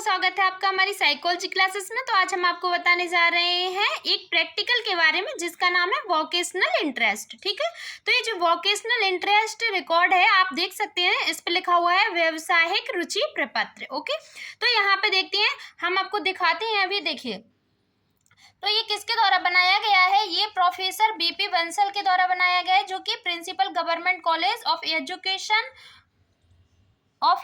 स्वागत है आपका हमारी साइकोलॉजी क्लासेस में। तो आज हम आपको बताने जा रहे हैं एक प्रैक्टिकल के बारे में जिसका नाम है वोकेशनल इंटरेस्ट। ठीक है, तो ये जो वोकेशनल इंटरेस्ट रिकॉर्ड है आप देख सकते हैं, इस पे लिखा हुआ है व्यवसायिक रुचि प्रपत्र। ओके, तो यहाँ पे देखते हैं, हम आपको दिखाते हैं। अभी देखिए, तो ये किसके द्वारा बनाया गया है? ये प्रोफेसर बीपी बंसल के द्वारा बनाया गया है, जो कि principal government college of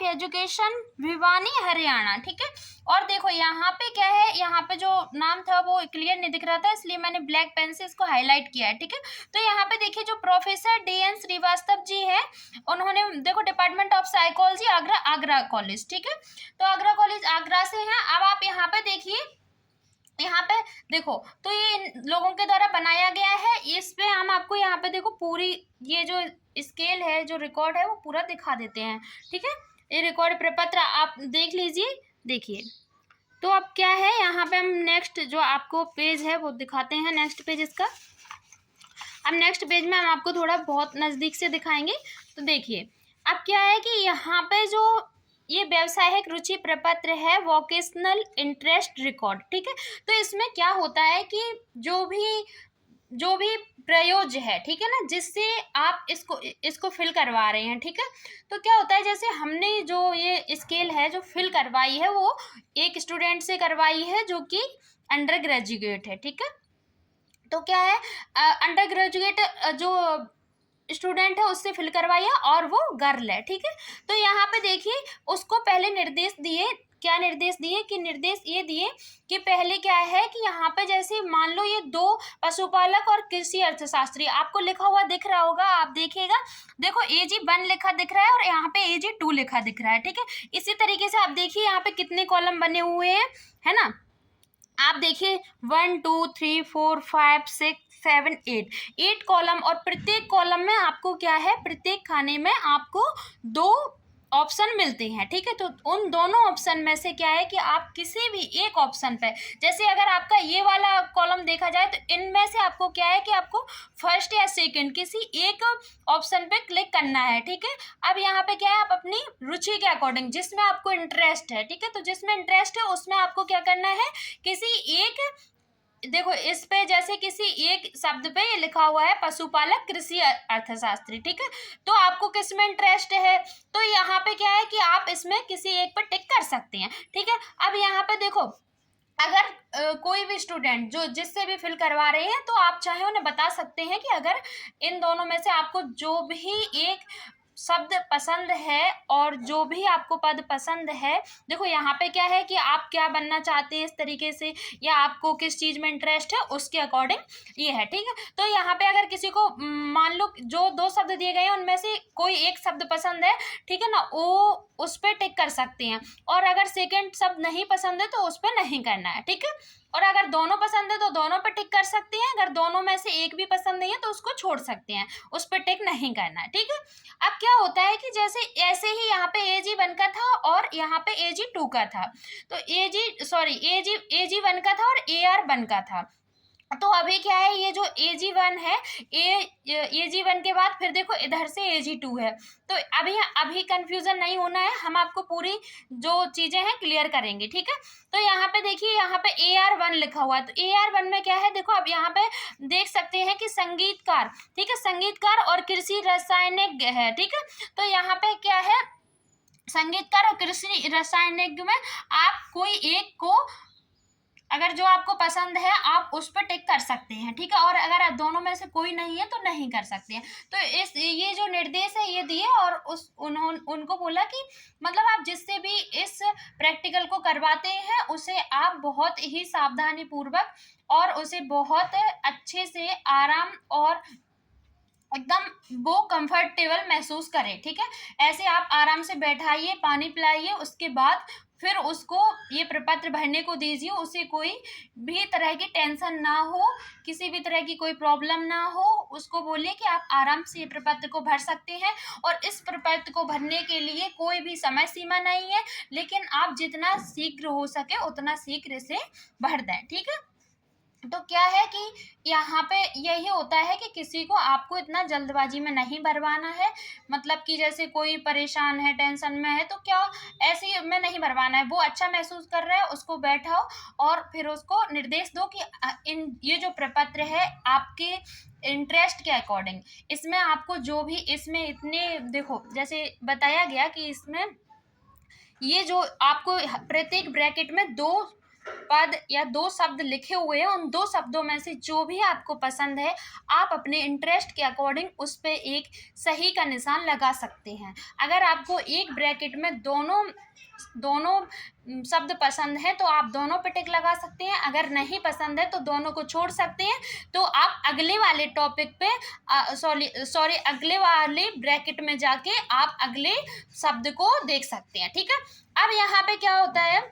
education Bhiwani Haryana. ठीक है, और देखो यहाँ पे क्या है, यहाँ पे जो नाम था वो क्लियर नहीं दिख रहा था, इसलिए मैंने ब्लैक पेन से इसको हाईलाइट किया है। ठीक है, तो यहाँ पे देखिए जो प्रोफेसर DN श्रीवास्तव जी है, उन्होंने देखो department of psychology Agra college. ठीक है, तो आगरा कॉलेज आगरा से है। अब आप यहाँ पे देखिए, यहाँ पे देखो, तो ये इन लोगों के द्वारा बनाया गया है। इस पे हम आपको यहाँ पे देखो पूरी ये जो स्केल है, जो रिकॉर्ड है, वो पूरा दिखा देते हैं। ठीक है, ये रिकॉर्ड प्रपत्र आप देख लीजिए। देखिए, तो अब क्या है, यहाँ पे हम नेक्स्ट जो आपको पेज है वो दिखाते हैं, नेक्स्ट पेज इसका। अब नेक्स्ट पेज में हम आपको थोड़ा बहुत नज़दीक से दिखाएंगे। तो देखिए, अब क्या है कि यहाँ पे जो ये व्यवसायिक रुचि प्रपत्र है, वोकेशनल इंटरेस्ट रिकॉर्ड। ठीक है, तो इसमें क्या होता है कि जो भी प्रयोज्य है, ठीक है ना, जिससे आप इसको फिल करवा रहे हैं। ठीक है, तो क्या होता है, जैसे हमने जो ये स्केल है जो फिल करवाई है, वो एक स्टूडेंट से करवाई है जो कि अंडर ग्रेजुएट है। ठीक है, तो क्या है, अंडर ग्रेजुएट जो स्टूडेंट है उससे फिल करवाइए, और वो गर्ल है। ठीक है, तो यहाँ पे देखिए, उसको पहले निर्देश दिए, क्या निर्देश दिए कि निर्देश ये दिए कि पहले क्या है कि यहाँ पे जैसे मान लो ये दो पशुपालक और कृषि अर्थशास्त्री, आपको लिखा हुआ दिख रहा होगा, आप देखिएगा, देखो AG1 लिखा दिख रहा है और यहाँ पे AG2 लिखा दिख रहा है। ठीक है, इसी तरीके से आप देखिए यहाँ पे कितने कॉलम बने हुए हैं, है ना। आप देखिए 1 2 3 4 5 6 7 8 कॉलम, और प्रत्येक कॉलम में आपको क्या है, प्रत्येक खाने में आपको 2 ऑप्शन मिलते हैं। ठीक है, तो उन दोनों ऑप्शन में से क्या है कि आप किसी भी एक ऑप्शन पे, जैसे अगर आपका ये वाला कॉलम देखा जाए तो इनमें से आपको क्या है कि आपको फर्स्ट या सेकंड किसी एक ऑप्शन पे क्लिक करना है। ठीक है, अब यहाँ पे क्या है, आप अपनी रुचि के अकॉर्डिंग, जिसमें आपको इंटरेस्ट है, ठीक है, तो जिसमें इंटरेस्ट है उसमें आपको क्या करना है, किसी एक, देखो इस पे जैसे किसी एक शब्द पे ये लिखा हुआ है पशुपालक कृषि अर्थशास्त्री। ठीक है, तो आपको किस में इंटरेस्ट है, तो यहाँ पे क्या है कि आप इसमें किसी एक पे टिक कर सकते हैं। ठीक है, अब यहाँ पे देखो, अगर कोई भी स्टूडेंट जो जिससे भी फिल करवा रहे हैं, तो आप चाहे उन्हें बता सकते हैं कि अगर इन दोनों में से आपको जो भी एक शब्द पसंद है और जो भी आपको पद पसंद है, देखो यहाँ पे क्या है कि आप क्या बनना चाहते हैं इस तरीके से, या आपको किस चीज़ में इंटरेस्ट है, उसके अकॉर्डिंग ये है। ठीक है, तो यहाँ पे अगर किसी को मान लो जो 2 शब्द दिए गए हैं उनमें से कोई एक शब्द पसंद है, ठीक है ना, वो उस पर टिक कर सकते हैं, और अगर सेकेंड शब्द नहीं पसंद है तो उस पर नहीं करना है। ठीक है, और अगर दोनों पसंद है तो दोनों पे टिक कर सकते हैं, अगर दोनों में से एक भी पसंद नहीं है तो उसको छोड़ सकते हैं, उस पर टिक नहीं करना है। ठीक है, अब क्या होता है कि जैसे ऐसे ही यहाँ पे AG1 का था और यहाँ पे AG2 का था, तो AG1 का था और AR1 का था। तो अभी क्या है, ये जो AG1 है, AG1 के बाद फिर देखो इधर से AG2 है, तो अभी कंफ्यूजन नहीं होना है, हम आपको पूरी जो चीजें हैं क्लियर करेंगे। ठीक है, तो यहाँ पे देखिए, यहाँ पे AR1 लिखा हुआ है, तो AR1 में क्या है, देखो अब यहाँ पे देख सकते हैं कि संगीतकार, ठीक है, संगीतकार और कृषि रसायनिक है। ठीक है, तो यहाँ पे क्या है, संगीतकार और कृषि रसायनिक में आप कोई एक को, अगर जो आपको पसंद है आप उस पर टिक कर सकते हैं। ठीक है, और अगर दोनों में से कोई नहीं है तो नहीं कर सकते हैं। तो ये जो निर्देश है ये दिए, और उनको बोला कि मतलब आप जिससे भी इस प्रैक्टिकल को करवाते हैं उसे आप बहुत ही सावधानी पूर्वक और उसे बहुत अच्छे से आराम और एकदम वो कंफर्टेबल महसूस करें। ठीक है, ऐसे आप आराम से बैठाइए, पानी पिलाइए, उसके बाद फिर उसको ये प्रपत्र भरने को दीजिए, उसे कोई भी तरह की टेंशन ना हो, किसी भी तरह की कोई प्रॉब्लम ना हो, उसको बोलिए कि आप आराम से ये प्रपत्र को भर सकते हैं। और इस प्रपत्र को भरने के लिए कोई भी समय सीमा नहीं है, लेकिन आप जितना शीघ्र हो सके उतना शीघ्र इसे भर दें। ठीक है, तो क्या है कि यहाँ पे यही होता है कि किसी को आपको इतना जल्दबाजी में नहीं भरवाना है, मतलब कि जैसे कोई परेशान है, टेंशन में है, तो क्या ऐसे में नहीं भरवाना है। वो अच्छा महसूस कर रहा है, उसको बैठाओ और फिर उसको निर्देश दो कि इन ये जो प्रपत्र है आपके इंटरेस्ट के अकॉर्डिंग, इसमें आपको जो भी इसमें इतने देखो जैसे बताया गया कि इसमें ये जो आपको प्रत्येक ब्रैकेट में दो पद या दो शब्द लिखे हुए हैं, उन दो शब्दों में से जो भी आपको पसंद है आप अपने इंटरेस्ट के अकॉर्डिंग उस पे एक सही का निशान लगा सकते हैं। अगर आपको एक ब्रैकेट में दोनों दोनों शब्द पसंद है तो आप दोनों पे टिक लगा सकते हैं, अगर नहीं पसंद है तो दोनों को छोड़ सकते हैं। तो आप अगले वाले टॉपिक पे सॉरी अगले वाले ब्रैकेट में जाके आप अगले शब्द को देख सकते हैं, ठीक है। अब यहाँ पे क्या होता है,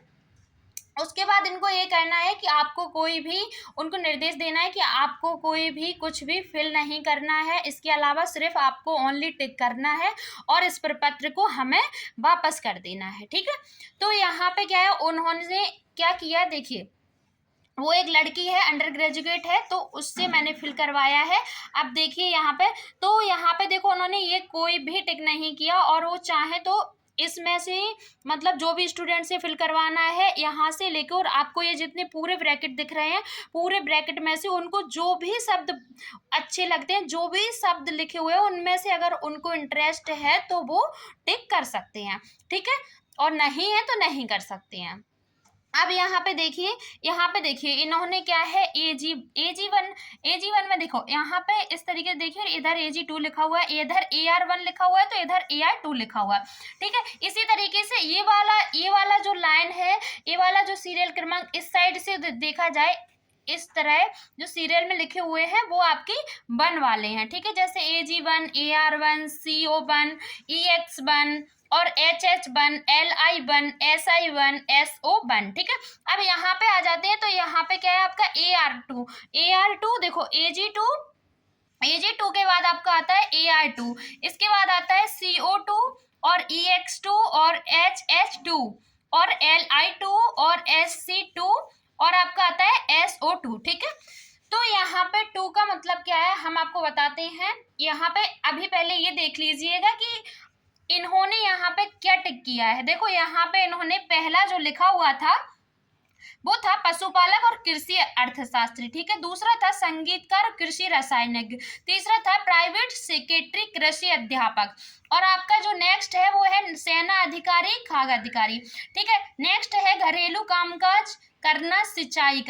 उसके बाद इनको ये करना है कि आपको कोई भी उनको निर्देश देना है कि आपको कोई भी कुछ भी फिल नहीं करना है, इसके अलावा सिर्फ आपको ओनली टिक करना है और इस प्रपत्र को हमें वापस कर देना है, ठीक है। तो यहाँ पे क्या है, उन्होंने क्या किया देखिए, वो एक लड़की है, अंडर ग्रेजुएट है, तो उससे मैंने फिल करवाया है। अब देखिए यहाँ पे, तो यहाँ पे देखो उन्होंने ये कोई भी टिक नहीं किया और वो चाहे तो इसमें से मतलब जो भी स्टूडेंट से फिल करवाना है यहाँ से लेकर और आपको ये जितने पूरे ब्रैकेट दिख रहे हैं, पूरे ब्रैकेट में से उनको जो भी शब्द अच्छे लगते हैं, जो भी शब्द लिखे हुए हैं उनमें से अगर उनको इंटरेस्ट है तो वो टिक कर सकते हैं, ठीक है, और नहीं है तो नहीं कर सकते हैं। अब यहाँ पे देखिए इन्होंने क्या है एजी वन में देखो यहाँ पे इस तरीके से देखिए, इधर AG2 लिखा हुआ है, इधर AR1 लिखा हुआ है, तो इधर AR2 लिखा हुआ है, ठीक है। इसी तरीके से ये वाला जो लाइन है, ये वाला जो सीरियल क्रमांक इस साइड से देखा जाए, इस तरह जो सीरियल में लिखे हुए हैं वो आपके 1 वाले हैं, ठीक है। जैसे AG1, AR1, CO1, EX1 और HH1, LI1, SI1, SO1, ठीक है। अब यहाँ पे आ जाते हैं, तो यहाँ पे क्या है आपका AR2 देखो, AG2 के बाद आपका आता है AR2, इसके बाद आता है CO2 और EX2 और HH2 और LI2 और SC2 और आपका आता है SO2, ठीक है। तो यहाँ पे 2 का मतलब क्या है हम आपको बताते हैं। यहाँ पे अभी पहले ये देख लीजिएगा कि इन्होंने यहाँ पे क्या टिक किया है। देखो यहाँ पे इन्होंने पहला जो लिखा हुआ था वो था पशुपालक और कृषि अर्थशास्त्री, ठीक है। दूसरा था संगीतकार और कृषि रसायनज्ञ। तीसरा था प्राइवेट सेक्रेटरी कृषि अध्यापक। और आपका जो नेक्स्ट है वो है सेना अधिकारी खाद्य अधिकारी, ठीक है। नेक्स्ट है घरेलू कामकाज करना सिंचाई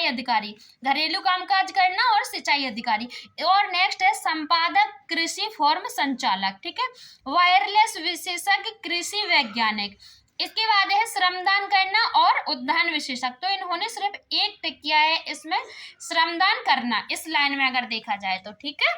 अधिकारी, घरेलू कामकाज करना और सिंचाई अधिकारी। और नेक्स्ट है संपादक कृषि फॉर्म संचालक, ठीक है। वायरलेस विशेषज्ञ कृषि वैज्ञानिक। इसके बाद है श्रमदान करना और उद्यान विशेषज्ञ। तो इन्होंने सिर्फ एक टिक किया है इसमें, श्रमदान करना, इस लाइन में अगर देखा जाए तो, ठीक है।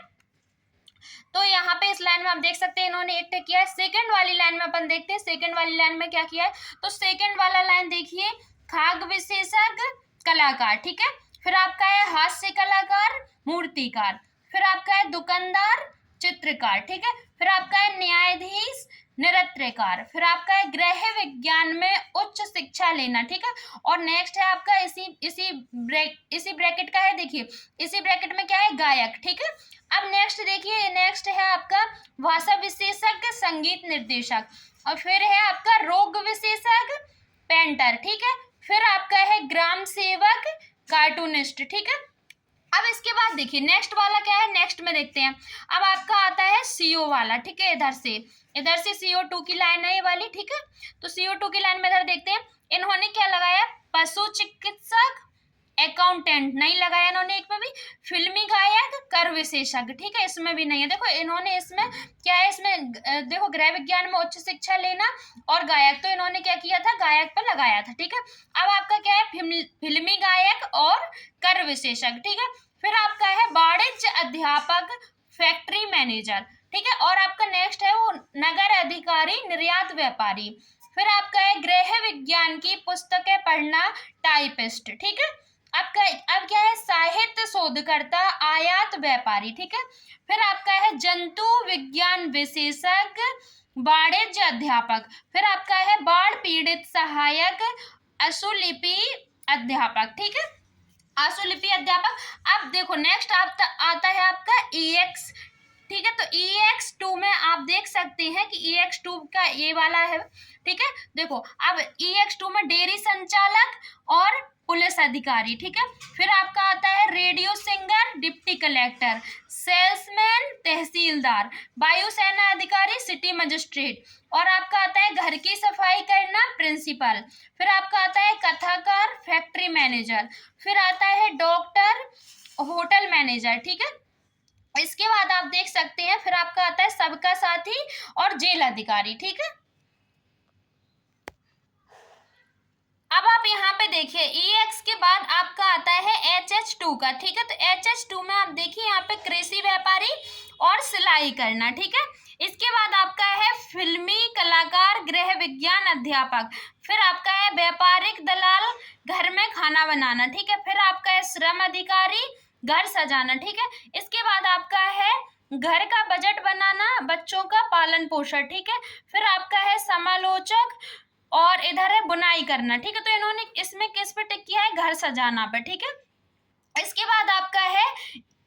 तो यहाँ पे इस लाइन में आप देख सकते हैं इन्होंने एक टिक किया है। सेकंड वाली लाइन में अपन देखते हैं सेकंड वाली लाइन में क्या किया है। तो सेकंड वाला लाइन देखिए, खाद्य विशेषज्ञ कलाकार, ठीक है। फिर आपका है हास्य कलाकार मूर्तिकार। फिर आपका है दुकानदार चित्रकार, ठीक है। फिर आपका है न्यायाधीश नृत्यकार। फिर आपका है गृह विज्ञान में उच्च शिक्षा लेना, ठीक है। और नेक्स्ट है आपका इसी ब्रैकेट का है, देखिए इसी ब्रैकेट में क्या है, गायक, ठीक है। अब नेक्स्ट देखिए, नेक्स्ट है आपका भाषा विशेषज्ञ संगीत निर्देशक। और फिर है आपका रोग विशेषज्ञ पेंटर, ठीक है। फिर आपका है ग्राम सेवक कार्टूनिस्ट, ठीक है। अब इसके बाद देखिए नेक्स्ट वाला क्या है, नेक्स्ट में देखते हैं। अब आपका आता है CO वाला, ठीक है। इधर से CO2 की लाइन है ये वाली, ठीक है। तो CO2 की लाइन में इधर देखते हैं इन्होंने क्या लगाया, पशु चिकित्सक अकाउंटेंट नहीं लगाया इन्होंने एक में भी। फिल्मी गायक कर विशेषज्ञ, ठीक है, इसमें भी नहीं है। देखो इन्होंने इसमें क्या है, इसमें देखो गृह विज्ञान में उच्च शिक्षा लेना और गायक, तो इन्होंने क्या किया था, गायक पर लगाया था, ठीक है। अब आपका क्या है, फिल्मी गायक और कर विशेषज्ञ, ठीक है। फिर आपका है वाणिज्य अध्यापक फैक्ट्री मैनेजर, ठीक है। और आपका नेक्स्ट है वो नगर अधिकारी निर्यात व्यापारी। फिर आपका है गृह विज्ञान की पुस्तकें पढ़ना टाइपिस्ट, ठीक है। आपका अब क्या है, साहित्य शोधकर्ता आयात व्यापारी, ठीक है। फिर आपका है जंतु विज्ञान विशेषज्ञ वाणिज्य अध्यापक। फिर आपका है बाढ़ पीड़ित सहायक अशुलिपि अध्यापक, ठीक है। आशुलिपि अध्यापक। अब देखो नेक्स्ट आता है आपका EX, ठीक है। तो EX2 में आप देख सकते हैं कि EX2 का ये वाला है, ठीक है। देखो अब EX2 में डेयरी संचालक और पुलिस अधिकारी, ठीक है। फिर आपका आता है radio singer deputy collector, salesman tehsildar, वायुसेना अधिकारी सिटी मजिस्ट्रेट, और आपका आता है घर की सफाई करना प्रिंसिपल। फिर आपका आता है कथाकार फैक्ट्री मैनेजर। फिर आता है डॉक्टर होटल मैनेजर, ठीक है। इसके बाद आप देख सकते हैं फिर आपका आता है सबका साथी और जेल अधिकारी, ठीक है। अब आप यहाँ पे देखिए EX के बाद आपका आता है HH2 का, ठीक है। तो HH2 में आप देखिए यहाँ पे कृषि व्यापारी और सिलाई करना, ठीक है। इसके बाद आपका है फिल्मी कलाकार गृह विज्ञान अध्यापक। फिर आपका है व्यापारिक दलाल घर में खाना बनाना, ठीक है। फिर आपका है श्रम अधिकारी घर सजाना, ठीक है। इसके बाद आपका है घर का बजट बनाना, बच्चों का पालन पोषण, ठीक है। फिर आपका है समालोचक और इधर है बुनाई करना, ठीक है। तो इन्होंने इसमें किस पे टिक किया है, घर सजाना पे, ठीक है। इसके बाद आपका है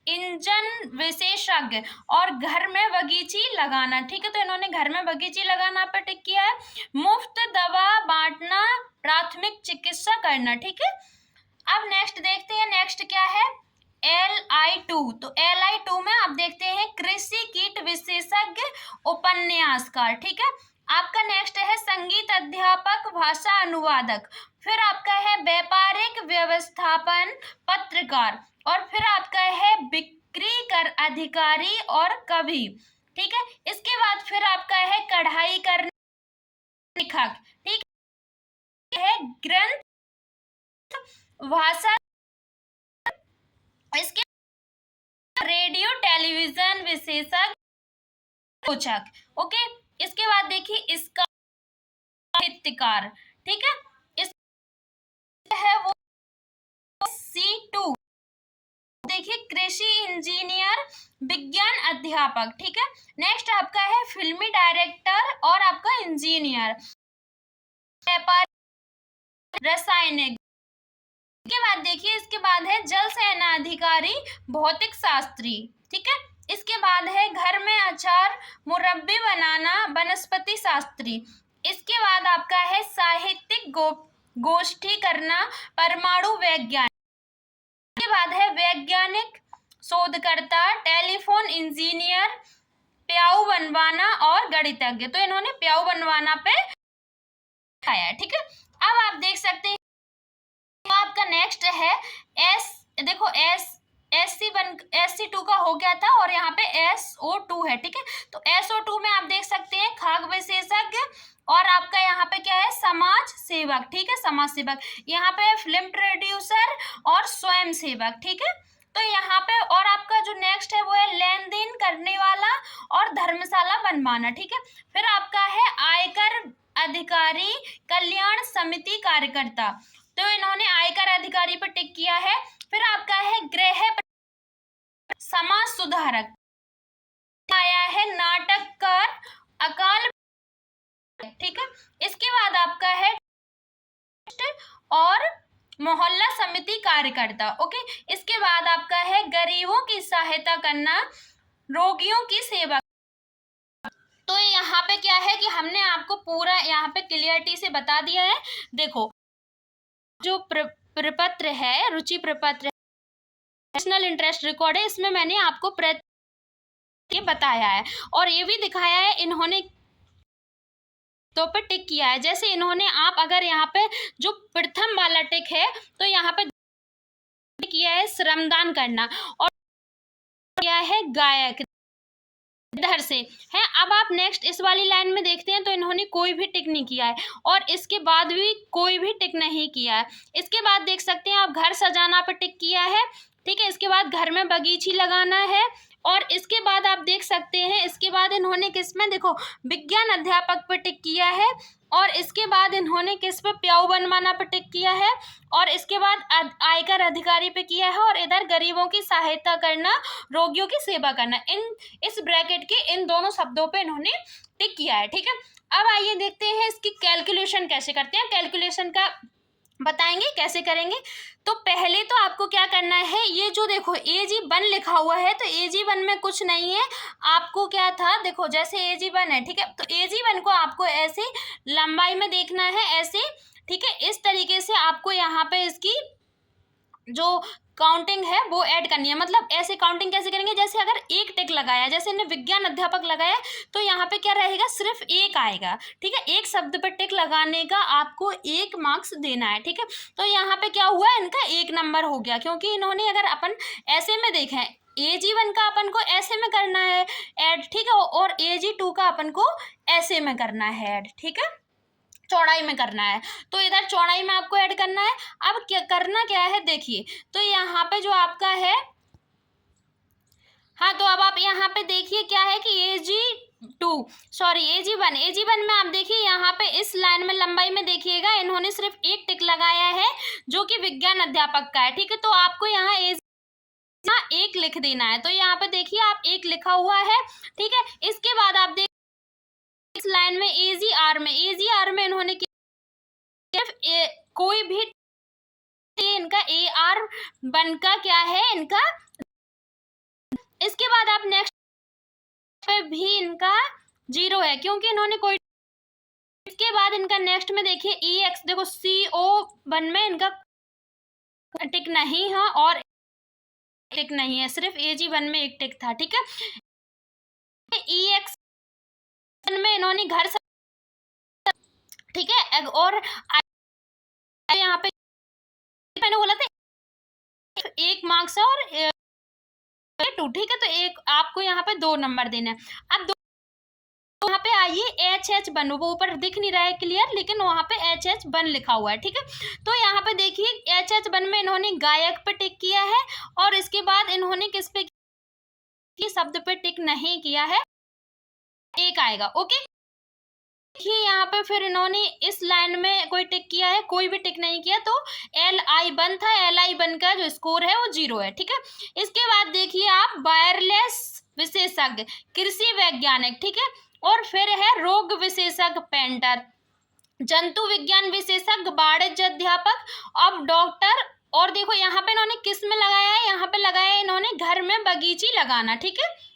इंजन विशेषज्ञ और घर में बगीची लगाना, ठीक है। तो इन्होंने घर में बगीची लगाना पे टिक किया है। मुफ्त दवा बांटना, प्राथमिक चिकित्सा करना, ठीक है। अब नेक्स्ट देखते हैं, नेक्स्ट क्या है LI2। तो LI2 में आप देखते हैं कृषि कीट विशेषज्ञ उपन्यासकार, ठीक है। आपका नेक्स्ट है संगीत अध्यापक भाषा अनुवादक। फिर आपका है व्यापारिक व्यवस्थापन पत्रकार, और फिर आपका है बिक्री कर अधिकारी और कवि, ठीक है। इसके बाद फिर आपका है कढ़ाई करने लेखक, ठीक है। ग्रंथ भाषा, इसके रेडियो टेलीविजन विशेषज्ञ कोचक, ओके। इसके बाद देखिए इसका साहित्यकार, ठीक है। इस है वो C2, देखिए कृषि इंजीनियर विज्ञान अध्यापक, ठीक है। नेक्स्ट आपका है फिल्मी डायरेक्टर और आपका इंजीनियर, रासायनिक। इसके बाद देखिए इसके बाद है जल सेना अधिकारी भौतिक शास्त्री, ठीक है। इसके बाद है घर में अचार मुरब्बी बनाना वनस्पति शास्त्री। इसके बाद आपका है साहित्यिक गोष्ठी करना परमाणु वैज्ञानिक। इसके बाद है वैज्ञानिक शोधकर्ता टेलीफोन इंजीनियर प्याऊ बनवाना और गणितज्ञ। तो इन्होंने प्याऊ बनवाना पे आया, ठीक है। अब आप देख सकते हैं आपका नेक्स्ट है देखो SC2 का हो गया था और यहाँ पे SO2 है, ठीक है। तो SO2 में आप देख सकते हैं खाद्य विशेषज्ञ और आपका यहाँ पे क्या है समाज सेवक, ठीक है, समाज सेवक। यहाँ पे फिल्म प्रोड्यूसर और स्वयं सेवक, ठीक है। तो यहाँ पे और आपका जो नेक्स्ट है वो है लेन देन करने वाला और धर्मशाला बनवाना, ठीक है। फिर आपका है आयकर अधिकारी कल्याण समिति कार्यकर्ता, तो इन्होंने आयकर अधिकारी पर टिक किया है। फिर आपका है गृह समाज सुधारक, आया है नाटककार अकाल, ठीक है। इसके बाद आपका है और मोहल्ला समिति कार्यकर्ता, ओके। इसके बाद आपका है गरीबों की सहायता करना रोगियों की सेवा। तो यहाँ पे क्या है कि हमने आपको पूरा यहाँ पे क्लियरिटी से बता दिया है। देखो जो प्रपत्र है रुचि प्रपत्र नेशनल इंटरेस्ट रिकॉर्ड है, इसमें मैंने आपको ये बताया है और ये भी दिखाया है इन्होंने तो पे टिक किया है। जैसे इन्होंने आप अगर यहाँ पे जो प्रथम वाला टिक है तो यहाँ पे किया है श्रमदान करना और क्या है गायक इधर से है। अब आप नेक्स्ट इस वाली लाइन में देखते हैं तो इन्होंने कोई भी टिक नहीं किया है और इसके बाद भी कोई भी टिक नहीं किया है। इसके बाद देख सकते हैं आप घर सजाना पर टिक किया है, ठीक है। इसके बाद घर में बगीची लगाना है और इसके बाद आप देख सकते हैं इसके बाद इन्होंने किस में देखो विज्ञान अध्यापक पर टिक किया है और इसके बाद इन्होंने किस पे प्याऊ बनवाना पर टिक किया है और इसके बाद आयकर अधिकारी पे किया है और इधर गरीबों की सहायता करना रोगियों की सेवा करना, इन इस ब्रैकेट के इन दोनों शब्दों पे इन्होंने टिक किया है, ठीक है। अब आइए देखते हैं इसकी कैलकुलेशन कैसे करते हैं। कैलकुलेशन का बताएंगे कैसे करेंगे। तो पहले तो आपको क्या करना है, ये जो देखो AG1 लिखा हुआ है, तो AG1 में कुछ नहीं है। आपको क्या था, देखो जैसे AG1 है, ठीक है, तो AG1 को आपको ऐसे लंबाई में देखना है, ऐसे, ठीक है। इस तरीके से आपको यहाँ पे इसकी जो काउंटिंग है वो ऐड करनी है। मतलब ऐसे काउंटिंग कैसे करेंगे, जैसे अगर एक टिक लगाया, जैसे इन्हें विज्ञान अध्यापक लगाया, तो यहाँ पे क्या रहेगा, सिर्फ एक आएगा, ठीक है। एक शब्द पर टिक लगाने का आपको 1 मार्क्स देना है, ठीक है। तो यहाँ पे क्या हुआ, इनका 1 नंबर हो गया, क्योंकि इन्होंने, अगर अपन ऐसे में देखें, AG1 का अपन को ऐसे में करना है ऐड, ठीक है, और AG2 का अपन को ऐसे में करना है ऐड, ठीक है, चौड़ाई में करना है। तो इधर चौड़ाई में आपको ऐड करना है। अब क्या करना, क्या है देखिए, तो यहाँ पे जो आपका है, हाँ, तो अब आप यहाँ पे देखिए क्या है कि AG1 में आप देखिए, यहाँ पे इस लाइन में लंबाई में देखिएगा, इन्होंने सिर्फ एक टिक लगाया है जो कि विज्ञान अध्यापक का है, ठीक है। तो आपको यहाँ एक लिख देना है। तो यहाँ पे देखिए आप एक लिखा हुआ है, ठीक है। इसके बाद आप देखिए इस लाइन में AGR में इन्होंने सिर्फ कोई भी इनका AR1 का क्या है, इनका। इसके बाद आप नेक्स्ट पे भी इनका 0 है, क्योंकि इन्होंने कोई। इसके बाद इनका नेक्स्ट में देखिए EX, देखो CO1 में इनका टिक नहीं है और टिक नहीं है, सिर्फ AG1 में एक टिक था, ठीक है। EX में इन्होंने घर से, ठीक है, और यहाँ पे मैंने बोला था 1 मार्क्स है और 2, ठीक है। तो एक आपको यहाँ पे 2 नंबर देना है। अब यहाँ पे आइए HH1, वो ऊपर दिख नहीं रहा है क्लियर, लेकिन वहाँ पे HH1 लिखा हुआ है, ठीक है। तो यहाँ पे देखिए HH1 में इन्होंने गायक पे टिक किया है, और इसके बाद इन्होंने किस पे, शब्द पे टिक नहीं किया है, एक आएगा, ओके। देखिए यहाँ पे फिर इन्होंने इस लाइन में कोई टिक किया है, कोई भी टिक नहीं किया, तो LI1 था, LI1 का जो स्कोर है वो 0 है, ठीक है। इसके बाद देखिए आप वायरलेस विशेषज्ञ, कृषि वैज्ञानिक, ठीक है, और फिर है रोग विशेषज्ञ पेंटर, जंतु विज्ञान विशेषज्ञ वाणिज्य अध्यापक, अब डॉक्टर। और देखो यहाँ पे इन्होंने किस में लगाया है, यहाँ पे लगाया है इन्होंने घर में बगीची लगाना, ठीक है।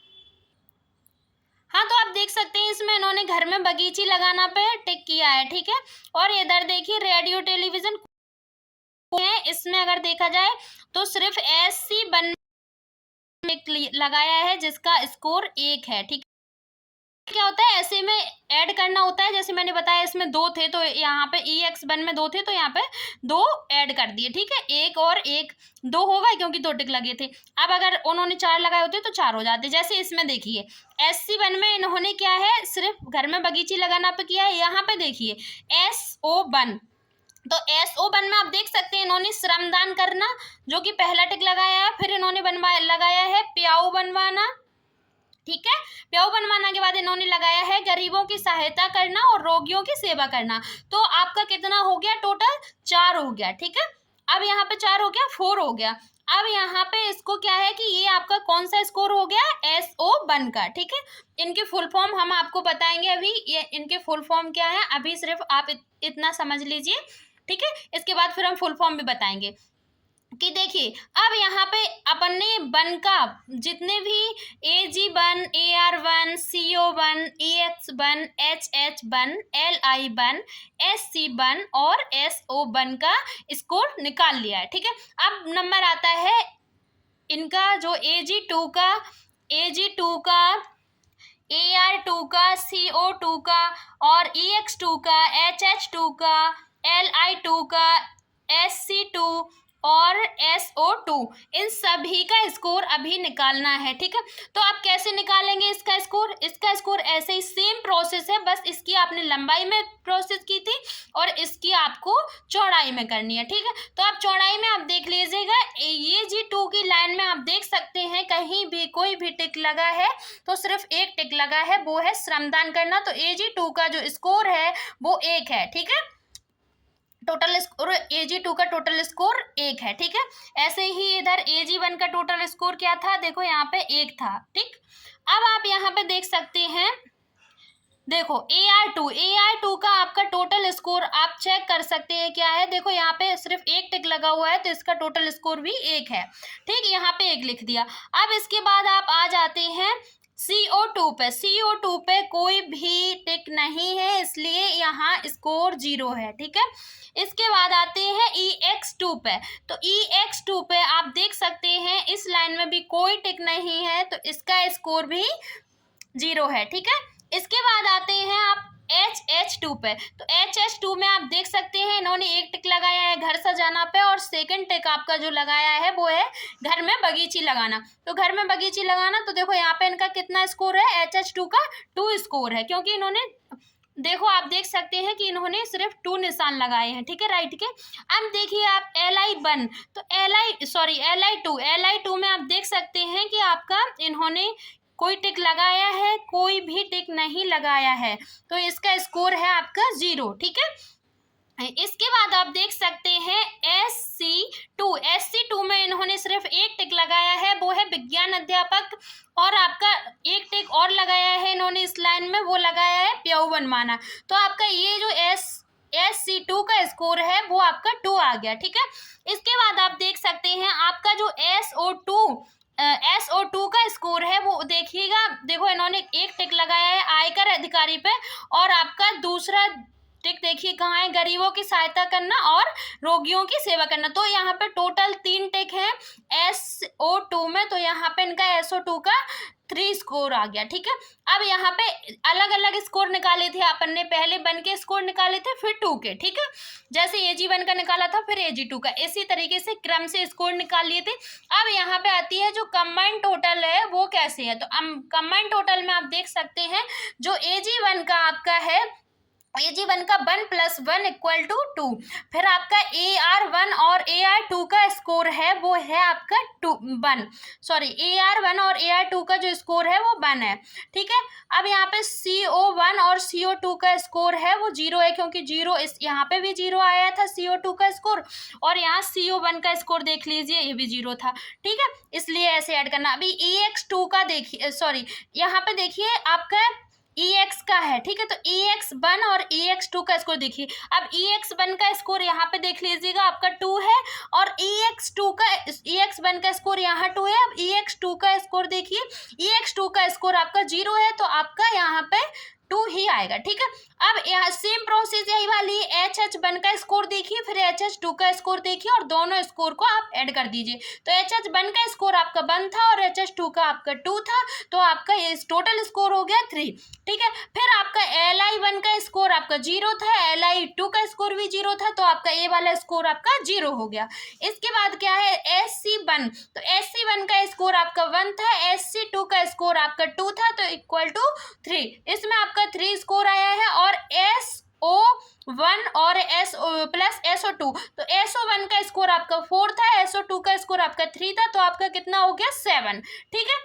हाँ, तो आप देख सकते हैं इसमें इन्होंने घर में बगीची लगाना पे टिक किया है, ठीक है। और इधर देखिए रेडियो टेलीविजन है, इसमें अगर देखा जाए तो सिर्फ SC1 लगाया है, जिसका स्कोर 1 है, ठीक है। क्या होता है, ऐसे में ऐड करना होता है, जैसे मैंने बताया इसमें 2 थे, तो यहाँ पे EX1 में 2 थे, तो यहाँ पे 2 ऐड कर दिए, ठीक है। 1 और 1 2 होगा, क्योंकि 2 टिक लगे थे। अब अगर उन्होंने 4 लगाए होते तो 4 हो जाते। जैसे इसमें देखिए SC1 में इन्होंने क्या है, सिर्फ घर में बगीची लगाना पे किया है। यहाँ पे देखिए SO1, तो SO1 में आप देख सकते हैं इन्होंने श्रमदान करना, जो कि पहला टिक लगाया है। फिर इन्होंने लगाया है प्याऊ बनवाना, ठीक है। प्याऊ बनवाना के बाद इन्होंने लगाया है गरीबों की सहायता करना और रोगियों की सेवा करना। तो आपका कितना हो गया, टोटल 4 हो गया, ठीक है। अब यहाँ पे 4 हो गया, 4 हो गया। अब यहाँ पे इसको क्या है कि ये आपका कौन सा स्कोर हो गया, SO1 का, ठीक है। इनके फुल फॉर्म हम आपको बताएंगे अभी, ये इनके फुल फॉर्म क्या है, अभी सिर्फ आप इतना समझ लीजिए, ठीक है। इसके बाद फिर हम फुल फॉर्म भी बताएंगे। कि देखिए अब यहाँ पे अपन ने वन का जितने भी AG1, AR1, CO1, EX1, HH1, LI1, SC1 और SO1 का स्कोर निकाल लिया है, ठीक है। अब नंबर आता है इनका जो AG2 का, AR2 का, CO2 का और EX2 का, HH2 का, LI2 का, SC2 और SO2, इन सभी का स्कोर अभी निकालना है, ठीक है। तो आप कैसे निकालेंगे इसका स्कोर, इसका स्कोर ऐसे ही सेम प्रोसेस है, बस इसकी आपने लंबाई में प्रोसेस की थी और इसकी आपको चौड़ाई में करनी है, ठीक है। तो आप चौड़ाई में आप देख लीजिएगा, ये G2 की लाइन में आप देख सकते हैं कहीं भी कोई भी टिक लगा है तो सिर्फ एक टिक लगा है, वो है श्रमदान करना। तो AG2 का जो स्कोर है वो 1 है, ठीक है। टोटल स्कोर AG2 का टोटल स्कोर 1 है, ठीक है। ऐसे ही इधर AG1 का टोटल स्कोर क्या था, देखो यहाँ पे 1 था, ठीक। अब आप यहाँ पे देख सकते हैं देखो AR2 का आपका टोटल स्कोर आप चेक कर सकते हैं क्या है। देखो यहाँ पे सिर्फ एक टिक लगा हुआ है तो इसका टोटल स्कोर भी 1 है। ठीक, यहाँ पे 1 लिख दिया। अब इसके बाद आप आ जाते हैं CO2 पे। CO2 पे कोई भी टिक नहीं है, इसलिए यहाँ स्कोर 0 है। ठीक है, इसके बाद आते हैं EX2 पे। तो EX2 पे आप देख सकते हैं इस लाइन में भी कोई टिक नहीं है, तो इसका स्कोर भी 0 है। ठीक है, इसके बाद आते हैं आप HH2 पे। तो HH2 में आप देख सकते हैं इन्होंने एक टिक लगाया है घर सजाना पे, और सेकंड टिक आपका जो लगाया है वो है घर में बगीची लगाना। तो घर में बगीची लगाना, तो देखो यहाँ पे इनका कितना स्कोर है, HH2 का 2 स्कोर है, क्योंकि इन्होंने देखो आप देख सकते हैं कि इन्होंने सिर्फ 2 निशान लगाए हैं। ठीक है, राइट के। अब देखिए आप Li1, तो Li2 में आप देख सकते हैं कि आपका इन्होंने कोई टिक लगाया है, कोई भी टिक नहीं लगाया है, तो इसका स्कोर है आपका 0। ठीक है, इसके बाद आप देख सकते हैं SC2 में इन्होंने सिर्फ एक टिक लगाया है, वो है विज्ञान अध्यापक, और आपका एक टिक और लगाया है इन्होंने इस लाइन में, वो लगाया है प्यौवन माना। तो आपका ये जो SC2 का स्कोर है वो आपका 2 आ गया। ठीक है, इसके बाद आप देख सकते हैं आपका जो SO2 का स्कोर है वो देखिएगा। देखो इन्होंने एक टिक लगाया है आयकर अधिकारी पे, और आपका दूसरा टिक देखिए कहाँ है, गरीबों की सहायता करना और रोगियों की सेवा करना। तो यहाँ पे टोटल 3 टिक है SO2 में, तो यहाँ पे इनका SO2 का 3 स्कोर आ गया। ठीक है, अब यहाँ पे अलग अलग स्कोर निकाले थे अपन ने, पहले 1 के स्कोर निकाले थे, फिर 2 के। ठीक है, जैसे AG1 का निकाला था, फिर AG2 का, इसी तरीके से क्रम से स्कोर निकाल लिए थे। अब यहाँ पे आती है जो कंबाइंड टोटल है वो कैसे है। तो कंबाइंड टोटल में आप देख सकते हैं जो AG1 का आपका है, AG1 का 1 + 1 = 2, फिर आपका AR1 और AR2 का स्कोर है वो है आपका 1। AR1 और AR2 का जो स्कोर है वो 1 है। ठीक है, अब यहाँ पे CO1 और CO2 का स्कोर है वो 0 है, क्योंकि 0 इस यहाँ पे भी 0 आया था CO2 का स्कोर, और यहाँ CO1 का स्कोर देख लीजिए ये भी 0 था। ठीक है, इसलिए ऐसे ऐड करना। अभी EX2 का देखिए, यहाँ पे देखिए आपका EX का है। ठीक है, तो EX1 और EX2 का स्कोर देखिए। अब EX1 का स्कोर यहाँ पे देख लीजिएगा आपका 2 है, और EX1 का स्कोर यहाँ 2 है। अब EX2 का स्कोर देखिए, EX2 का स्कोर आपका 0 है, तो आपका यहाँ पे 2 ही आएगा। ठीक है, अब यहाँ सेम प्रोसेस यही वाली HH1 का स्कोर देखिए, फिर HH2 का स्कोर देखिए, और दोनों स्कोर को आप ऐड कर दीजिए। तो HH1 का स्कोर आपका 1 था और HH2 का आपका 2 था, तो आपका ये टोटल स्कोर हो गया 3। ठीक है, फिर आपका Li1 का स्कोर आपका 0 था, Li2 का स्कोर भी 0 था, तो आपका ये वाला स्कोर आपका 0 हो गया। इसके बाद क्या है SC1, तो SC1 का स्कोर आपका 1 था, SC2 का स्कोर आपका 2 था, तो =3। इसमें आपका 3 स्कोर आया है, और SO1 और SO+SO2, तो SO1 का स्कोर आपका 4 था, SO2 का स्कोर आपका 3 था, तो आपका कितना हो गया 7। ठीक है,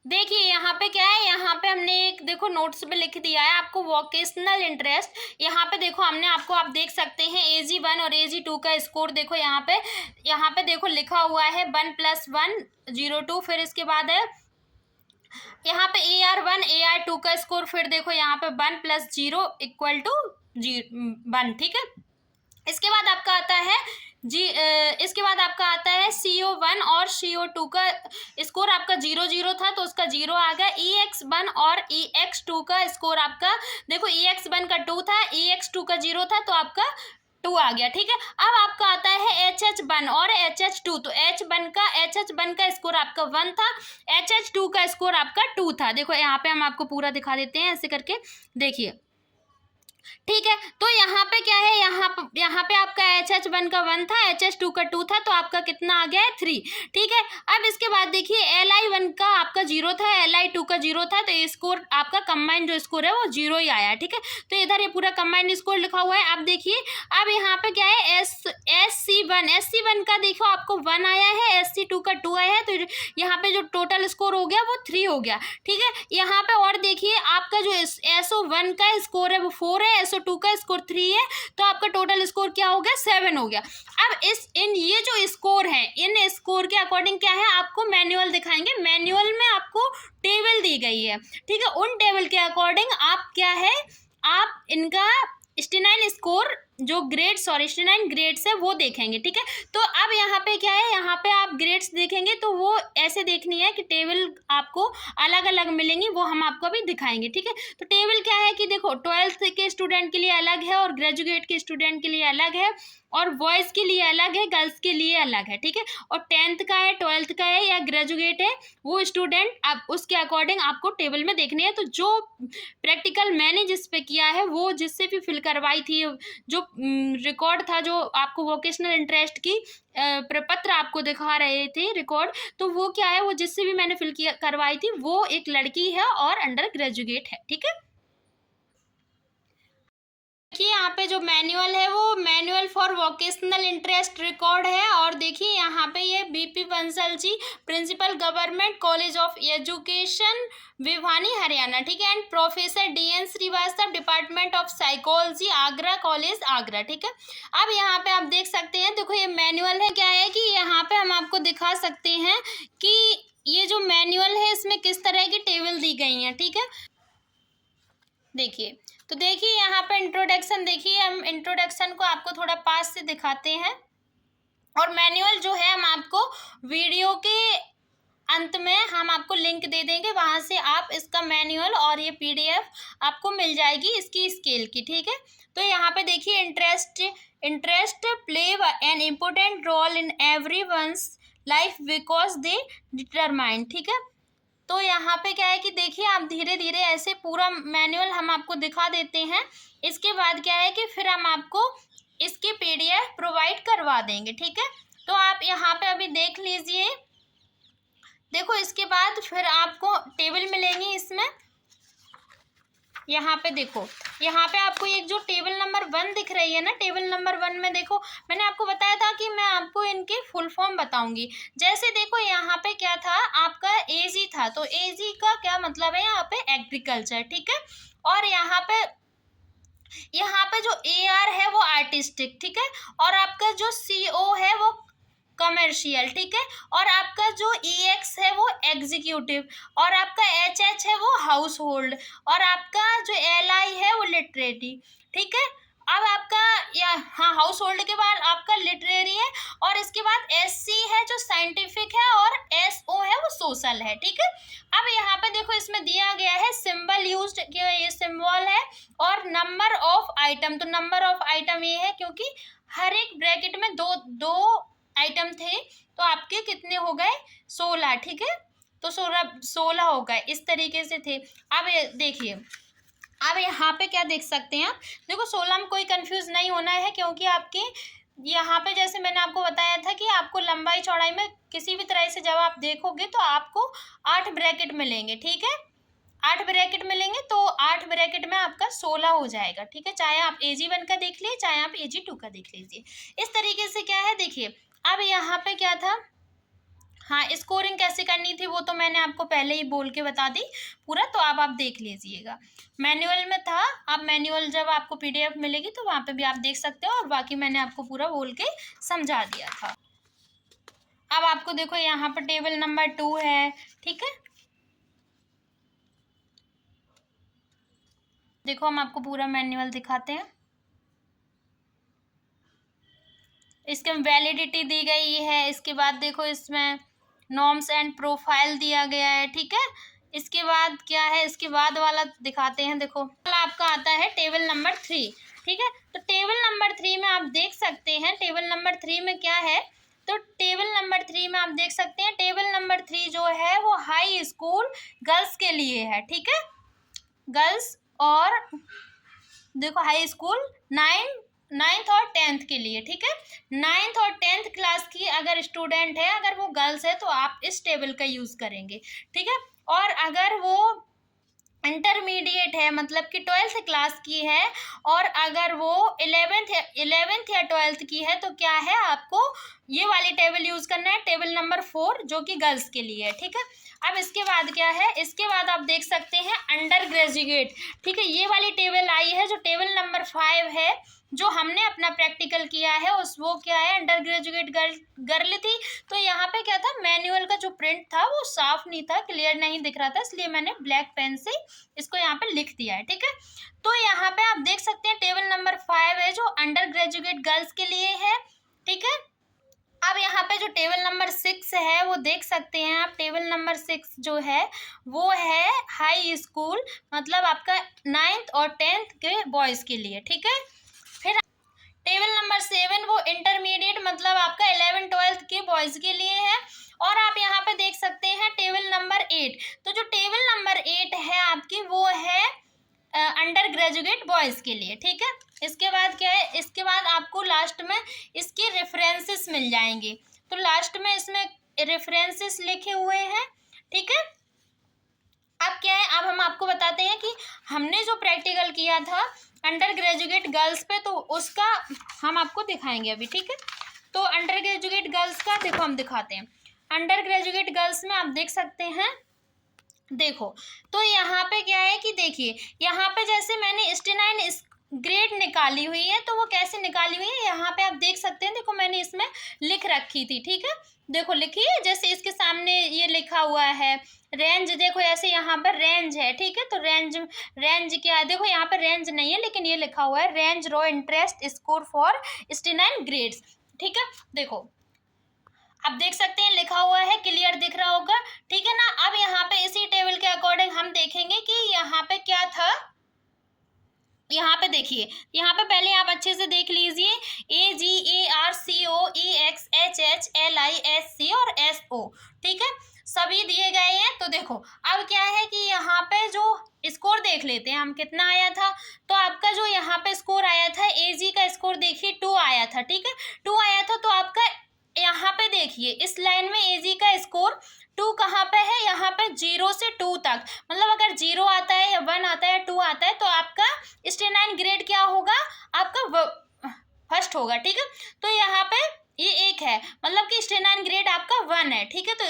देखिए यहाँ पे क्या है, यहाँ पे हमने एक देखो नोट्स पे लिख दिया है आपको वोकेशनल इंटरेस्ट। यहाँ पे देखो हमने आपको, आप देख सकते हैं AG1 और AG2 का स्कोर देखो यहाँ पे देखो लिखा हुआ है 1 + 1 02, फिर इसके बाद है यहाँ पे AR1 AR2 का स्कोर, फिर देखो यहाँ पे 1 + 0 = 1। ठीक है, इसके बाद आपका आता है इसके बाद आपका आता है CO1 और CO2 का स्कोर आपका 0 0 था, तो उसका 0 आ गया। EX1 और EX2 का स्कोर आपका देखो EX1 का 2 था, EX2 का 0 था, तो आपका 2 आ गया। ठीक है, अब आपका आता है HH1 और HH2, तो HH1 का स्कोर आपका 1 था, HH2 का स्कोर आपका 2 था। देखो यहाँ पे हम आपको पूरा दिखा देते हैं ऐसे करके, देखिए। ठीक है, तो यहाँ पे क्या है, यहाँ पे आपका HH1 का 1 था, HH2 का 2 था, तो आपका कितना आ गया है 3। ठीक है, अब इसके बाद देखिए Li1 का आपका 0 था, Li2 का 0 था, तो स्कोर आपका कंबाइंड जो स्कोर है वो 0 ही आया। ठीक है, तो इधर ये पूरा कंबाइंड स्कोर लिखा हुआ है। अब देखिए, अब यहाँ पे क्या है SC1 का देखो आपको 1 आया है, SC2 का 2 आया है, तो यहाँ पे जो टोटल स्कोर हो गया वो 3 हो गया। ठीक है, यहाँ पे और देखिए आपका जो SO1 का स्कोर है वो 4 है, SO2 का स्कोर 3 है, तो आपका टोटल स्कोर क्या हो गया, 7 हो गया। अब ये जो स्कोर है, इन स्कोर के अकॉर्डिंग क्या है, आपको मैनुअल दिखाएंगे। मैनुअल में आपको टेबल दी गई है, ठीक है। उन टेबल के अकॉर्डिंग आप क्या है, आप इनका 69 स्कोर जो स्टेनाइन 69 ग्रेड्स है वो देखेंगे, ठीक है। तो अब यहाँ पे क्या है, यहाँ पे आप ग्रेड्स देखेंगे तो वो ऐसे देखनी है कि टेबल आपको अलग अलग मिलेंगी, वो हम आपको अभी दिखाएंगे, ठीक है। तो टेबल क्या है कि देखो 12th के स्टूडेंट के लिए अलग है और ग्रेजुएट के स्टूडेंट के लिए अलग है, और बॉयज़ के लिए अलग है, गर्ल्स के लिए अलग है, ठीक है। और 10th का है, 12th का है या ग्रेजुएट है, वो स्टूडेंट अब उसके अकॉर्डिंग आपको टेबल में देखनी है। तो जो प्रैक्टिकल मैंने जिस पे किया है, वो जिससे भी फिल करवाई थी, जो रिकॉर्ड था, जो आपको वोकेशनल इंटरेस्ट की प्रपत्र आपको दिखा रहे थे रिकॉर्ड, तो वो क्या है, वो जिससे भी मैंने फिल करवाई थी, वो एक लड़की है और अंडर ग्रेजुएट है, ठीक है। देखिए यहाँ पे जो मैनुअल है वो manual for vocational interest record है, और देखिए यहाँ पे ये BP Bansal ji, principal government college of education Bhiwani Haryana, ठीक है, and professor DN Srivastava, department of psychology, Agra college, Agra, ठीक है। अब यहाँ पे आप देख सकते हैं, देखो ये मैनुअल है, क्या है कि यहाँ पे हम आपको दिखा सकते हैं कि ये जो मैनुअल है इसमें किस तरह की टेबल दी गई हैं, ठीक है। देखिए, तो देखिए यहाँ पे इंट्रोडक्शन, देखिए हम इंट्रोडक्शन को आपको थोड़ा पास से दिखाते हैं, और मैनुअल जो है हम आपको वीडियो के अंत में हम आपको लिंक दे देंगे, वहाँ से आप इसका मैनुअल और ये PDF आपको मिल जाएगी इसकी स्केल की, ठीक है। तो यहाँ पे देखिए interest play an important role in everyone's life because they determine, ठीक है। तो यहाँ पे क्या है कि देखिए आप धीरे धीरे ऐसे पूरा मैनुअल हम आपको दिखा देते हैं, इसके बाद क्या है कि फिर हम आपको इसके PDF प्रोवाइड करवा देंगे, ठीक है। तो आप यहाँ पे अभी देख लीजिए, देखो इसके बाद फिर आपको टेबल मिलेंगी इसमें। यहाँ पे देखो, यहाँ पे आपको एक जो टेबल नंबर 1 दिख रही है ना, टेबल नंबर 1 में देखो मैंने आपको बताया था कि मैं आपको इनके फुल फॉर्म बताऊंगी। जैसे देखो यहाँ पे क्या था, आपका AG था, तो AG का क्या मतलब है, यहाँ पे एग्रीकल्चर, ठीक है। और यहाँ पे जो AR है वो आर्टिस्टिक, ठीक है। और आपका जो CO है वो कमर्शियल, ठीक है। और आपका जो EX है वो एग्जीक्यूटिव, और आपका HH है वो हाउस होल्ड, और आपका जो LI है वो लिटरेरी, ठीक है। अब आपका हाँ, हाउस होल्ड के बाद आपका लिटरेरी है, और इसके बाद SC है जो साइंटिफिक है, और SO है वो सोशल है, ठीक है। अब यहाँ पे देखो इसमें दिया गया है सिंबल यूज्ड, ये सिंबल है, और नंबर ऑफ आइटम, तो नंबर ऑफ आइटम ये है क्योंकि हर एक ब्रैकेट में दो आइटम थे, तो आपके कितने हो गए, 16, ठीक है। तो 16 हो गए, इस तरीके से थे। अब देखिए, अब यहाँ पे क्या देख सकते हैं आप, देखो 16 में कोई कंफ्यूज नहीं होना है, क्योंकि आपके यहाँ पे जैसे मैंने आपको बताया था कि आपको लंबाई चौड़ाई में किसी भी तरह से जब आप देखोगे तो आपको 8 ब्रैकेट मिलेंगे, ठीक है। 8 ब्रैकेट मिलेंगे, तो 8 ब्रैकेट में आपका 16 हो जाएगा, ठीक है। चाहे आप AG1 का देख लीजिए, चाहे आप AG2 का देख लीजिए, इस तरीके से क्या है। देखिए अब यहाँ पे क्या था, हाँ, स्कोरिंग कैसे करनी थी वो तो मैंने आपको पहले ही बोल के बता दी पूरा, तो अब आप देख लीजिएगा। मैनुअल में था, अब मैनुअल जब आपको PDF मिलेगी तो वहाँ पे भी आप देख सकते हो, और बाकी मैंने आपको पूरा बोल के समझा दिया था। अब आपको देखो यहाँ पर टेबल नंबर 2 है, ठीक है। देखो हम आपको पूरा मैनुअल दिखाते हैं, इसके वैलिडिटी दी गई है, इसके बाद देखो इसमें नॉर्म्स एंड प्रोफाइल दिया गया है, ठीक है। इसके बाद क्या है, इसके बाद वाला दिखाते हैं। देखो आपका आता है टेबल नंबर 3, ठीक है। तो टेबल नंबर 3 में आप देख सकते हैं, टेबल नंबर 3 में क्या है, तो टेबल नंबर 3 में आप देख सकते हैं, टेबल नंबर 3 जो है वो हाई स्कूल गर्ल्स के लिए है, ठीक है। गर्ल्स, और देखो हाई स्कूल 9th और 10th के लिए, ठीक है। 9th और 10th क्लास की अगर स्टूडेंट है, अगर वो गर्ल्स है, तो आप इस टेबल का यूज़ करेंगे, ठीक है। और अगर वो इंटरमीडिएट है, मतलब कि 12th क्लास की है, और अगर वो 11th या 12th की है, तो क्या है, आपको ये वाली टेबल यूज़ करना है, टेबल नंबर 4, जो कि गर्ल्स के लिए है, ठीक है। अब इसके बाद क्या है, इसके बाद आप देख सकते हैं अंडर ग्रेजुएट, ठीक है। ये वाली टेबल आई है जो टेबल नंबर 5 है जो हमने अपना प्रैक्टिकल किया है वो क्या है, अंडर ग्रेजुएट गर्ल थी। तो यहाँ पे क्या था, मैनुअल का जो प्रिंट था वो साफ नहीं था, क्लियर नहीं दिख रहा था, इसलिए मैंने ब्लैक पेन से इसको यहाँ पे लिख दिया है। ठीक है, तो यहाँ पे आप देख सकते हैं टेबल नंबर 5 है जो अंडर ग्रेजुएट गर्ल्स के लिए है। ठीक है, अब यहाँ पे जो टेबल नंबर 6 है वो देख सकते हैं आप, टेबल नंबर 6 जो है वो है हाई स्कूल, मतलब आपका 9th और 10th के बॉयज़ के लिए। ठीक है, फिर टेबल नंबर 7 वो इंटरमीडिएट, मतलब आपका 11th-12th के बॉयज़ के लिए है। और आप यहाँ पे देख सकते हैं टेबल नंबर 8, तो जो टेबल नंबर 8 है आपकी वो है अंडर ग्रेजुएट बॉयज़ के लिए। ठीक है, इसके बाद क्या है, इसके बाद आपको लास्ट में इसके रेफरेंसेस मिल जाएंगे, तो लास्ट में इसमें रेफरेंसेस लिखे हुए हैं। ठीक है, अब क्या है, अब हम आपको बताते हैं कि हमने जो प्रैक्टिकल किया था अंडर ग्रेजुएट गर्ल्स पे, तो उसका हम आपको दिखाएंगे अभी। ठीक है, तो अंडर ग्रेजुएट गर्ल्स का देखो हम दिखाते हैं। अंडर ग्रेजुएट गर्ल्स में आप देख सकते हैं, देखो तो यहाँ पे क्या है कि देखिए यहाँ पे जैसे मैंने स्टेनाइन ग्रेड निकाली हुई है, तो वो कैसे निकाली हुई है यहाँ पे आप देख सकते हैं। देखो मैंने इसमें लिख रखी थी। ठीक है, देखो लिखी है, जैसे इसके सामने ये लिखा हुआ है रेंज, देखो ऐसे यहाँ पर रेंज है। ठीक है, तो रेंज क्या है, देखो यहाँ पर रेंज नहीं है लेकिन ये लिखा हुआ है range raw interest score for stanine grades. ठीक है, देखो अब देख सकते हैं लिखा हुआ है, क्लियर दिख रहा होगा। ठीक है ना, अब यहाँ पे इसी टेबल के अकॉर्डिंग हम देखेंगे कि यहाँ पे क्या था। यहाँ पे देखिए, यहाँ पे पहले आप अच्छे से देख लीजिए, AGARCOEXHHLISC और SO। ठीक है, सभी दिए गए हैं। तो देखो अब क्या है कि यहाँ पे जो स्कोर देख लेते हैं हम, कितना आया था। तो आपका जो यहाँ पे स्कोर आया था, AG का स्कोर देखिए 2 आया था। ठीक है, 2 आया था, तो आपका यहाँ पे देखिए इस लाइन में AG का स्कोर 2 कहाँ पे है, यहाँ पे 0 से 2 तक, मतलब अगर 0 आता है या 1 आता है या 2 आता है तो आपका स्टेनाइन ग्रेड क्या होगा, आपका फर्स्ट होगा। ठीक है, तो यहाँ पे ये 1 है, मतलब कि स्टेनाइन ग्रेड आपका 1 है। ठीक है, तो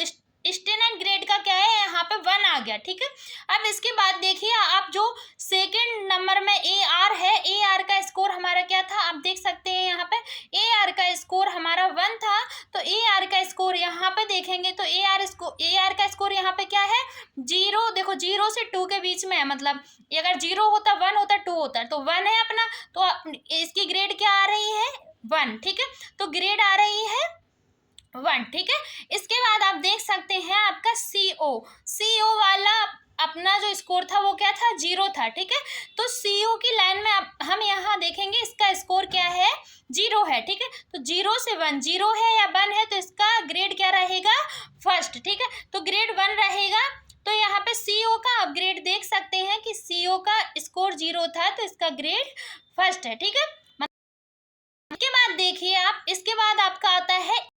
स्टेनाइन ग्रेड का क्या है, यहाँ पे 1 आ गया। ठीक है, अब इसके बाद देखिए आप जो सेकंड नंबर में AR है, AR का स्कोर हमारा क्या था, आप देख सकते हैं यहाँ पे AR का स्कोर हमारा 1 था। तो AR का स्कोर यहाँ पे देखेंगे तो AR का स्कोर यहाँ पे क्या है, 0। देखो 0 से 2 के बीच में है, मतलब अगर 0 होता, 1 होता, 2 होता, तो 1 है अपना, तो इसकी ग्रेड क्या आ रही है, 1। ठीक है, तो ग्रेड आ रही है 1। ठीक है, इसके बाद आप देख सकते हैं आपका CO वाला अपना जो स्कोर था वो क्या था, 0 था। ठीक है, तो CO की लाइन में हम यहाँ देखेंगे इसका स्कोर क्या है, 0 है। ठीक है, तो 0 से 1, 0 है या 1 है, तो इसका ग्रेड क्या रहेगा, फर्स्ट। ठीक है, तो ग्रेड 1 रहेगा। तो यहाँ पे CO का आप ग्रेड देख सकते हैं कि CO का स्कोर 0 था, तो इसका ग्रेड फर्स्ट है। ठीक है, इसके बाद देखिए आप, इसके बाद आपका आता है,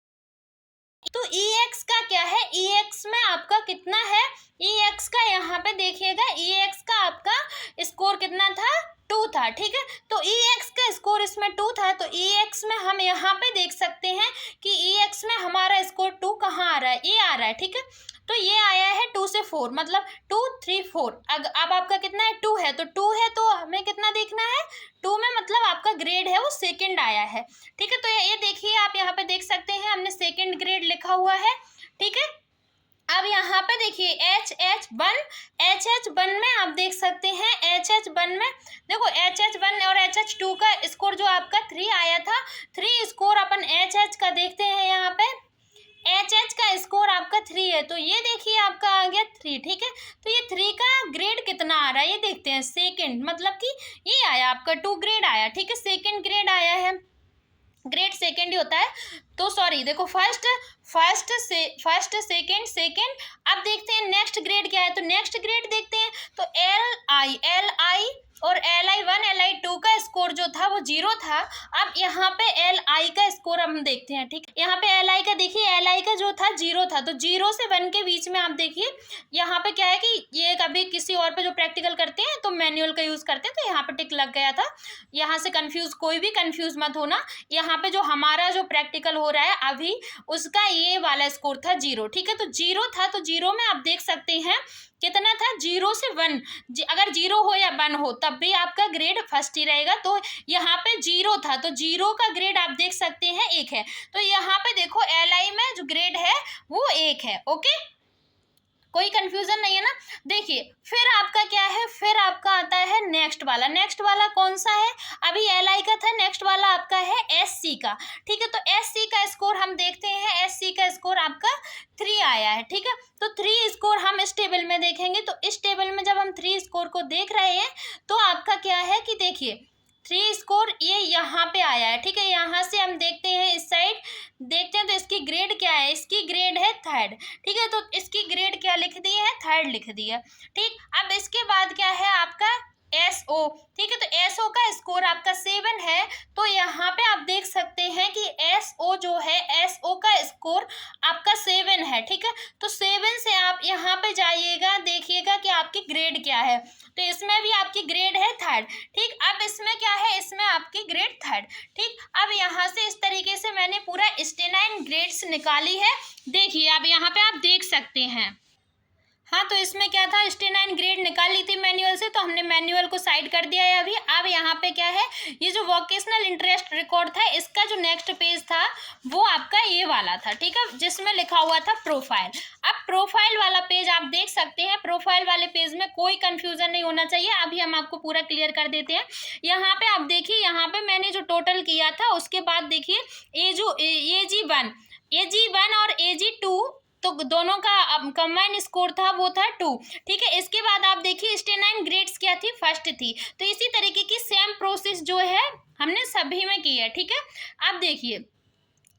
तो EX का क्या है, EX में आपका कितना है, EX का यहाँ पे देखिएगा, EX का आपका स्कोर कितना था, 2 था। ठीक है, तो EX का स्कोर इसमें 2 था, तो EX में हम यहाँ पे देख सकते हैं कि EX में हमारा स्कोर 2 कहाँ आ रहा है, ये आ रहा है। ठीक है, तो ये आया है 2 से 4, मतलब 2 3 4। अब आपका कितना है, 2 है, तो 2 है तो हमें कितना देखना है, 2 में मतलब आपका ग्रेड है वो सेकंड आया है। ठीक है, तो ये देखिए आप यहाँ पे देख सकते हैं हमने सेकंड ग्रेड लिखा हुआ है। ठीक है, अब यहाँ पे देखिए HH1 में आप देख सकते हैं, HH1 में देखो HH1 और HH2 का स्कोर जो आपका 3 आया था, 3 स्कोर अपन HH का देखते हैं, यहाँ पे HH का स्कोर आपका 3 है, तो ये देखिए आपका आ गया 3। ठीक है, तो ये 3 का ग्रेड कितना आ रहा है ये देखते हैं, सेकंड, मतलब कि ये आया आपका 2 ग्रेड आया। ठीक है, सेकंड ग्रेड आया है, ग्रेड सेकंड ही होता है, तो सॉरी देखो फर्स्ट सेकंड। अब देखते हैं नेक्स्ट ग्रेड क्या है, तो नेक्स्ट ग्रेड देखते हैं, तो LI और LI1 LI2 का स्कोर जो था वो 0 था। अब यहाँ पे LI का स्कोर हम देखते हैं। ठीक, यहाँ पे LI का देखिए, LI का जो था 0 था, तो 0 से 1 के बीच में आप देखिए यहाँ पे क्या है कि ये कभी किसी और पे जो प्रैक्टिकल करते हैं तो मैनुअल का यूज़ करते हैं, तो यहाँ पे टिक लग गया था। यहाँ से कोई भी कंफ्यूज मत होना, यहाँ पे जो हमारा जो प्रैक्टिकल हो रहा है अभी उसका ये वाला स्कोर था 0। ठीक है, तो 0 था, तो 0 में आप देख सकते हैं कितना था, 0 से 1, अगर 0 हो या 1 हो तब तब भी आपका ग्रेड फर्स्ट ही रहेगा। तो यहाँ पे 0 था तो 0 का ग्रेड आप देख सकते हैं 1 है। तो यहाँ पे देखो LI में जो ग्रेड है वो 1 है। ओके, कोई कंफ्यूजन नहीं है ना। देखिए फिर आपका क्या है, फिर आपका आता है नेक्स्ट वाला। नेक्स्ट वाला कौन सा है, अभी LI का था, नेक्स्ट वाला आपका है SC का। ठीक है, तो SC का स्कोर हम देखते हैं। SC का स्कोर आपका 3 आया है। ठीक है, तो 3 स्कोर हम इस टेबल में देखेंगे। तो इस टेबल में जब हम 3 स्कोर को देख रहे हैं तो आपका क्या है कि देखिए 3 स्कोर ये यहाँ पे आया है। ठीक है, यहाँ से हम देखते हैं, इस साइड देखते हैं तो इसकी ग्रेड क्या है, इसकी ग्रेड है 3rd। ठीक है, तो इसकी ग्रेड क्या लिख दी है, 3rd लिख दी है। ठीक, अब इसके बाद क्या है आपका SO। ठीक है, तो SO का स्कोर आपका 7 है। तो यहाँ पे आप देख सकते हैं कि SO जो है, SO का स्कोर आपका 7 है। ठीक है, तो 7 से आप यहाँ पे जाइएगा, देखिएगा कि आपकी ग्रेड क्या है। तो इसमें भी आपकी ग्रेड है 3rd। ठीक, अब इसमें क्या है, इसमें आपकी ग्रेड 3rd। ठीक, अब यहाँ से इस तरीके से मैंने पूरा स्टेनाइन ग्रेड्स निकाली है। देखिए अब यहाँ पे आप देख सकते हैं। हाँ, तो इसमें क्या था, स्टेनाइन ग्रेड निकाल ली थी मैनुअल से, तो हमने मैनुअल को साइड कर दिया है अभी। अब यहाँ पे क्या है, ये जो वोकेशनल इंटरेस्ट रिकॉर्ड था, इसका जो नेक्स्ट पेज था वो आपका ये वाला था। ठीक है, जिसमें लिखा हुआ था प्रोफाइल। अब प्रोफाइल वाला पेज आप देख सकते हैं। प्रोफाइल वाले पेज में कोई कंफ्यूजन नहीं होना चाहिए, अभी हम आपको पूरा क्लियर कर देते हैं। यहाँ पे आप देखिए, यहाँ पे मैंने जो टोटल किया था उसके बाद देखिए AG1 और AG2, तो दोनों का कंबाइन स्कोर था वो था 2। ठीक है, इसके बाद आप देखिए स्टेनाइन ग्रेड्स क्या थी, फर्स्ट थी। तो इसी तरीके की सेम प्रोसेस जो है हमने सभी में की है। ठीक है, अब देखिए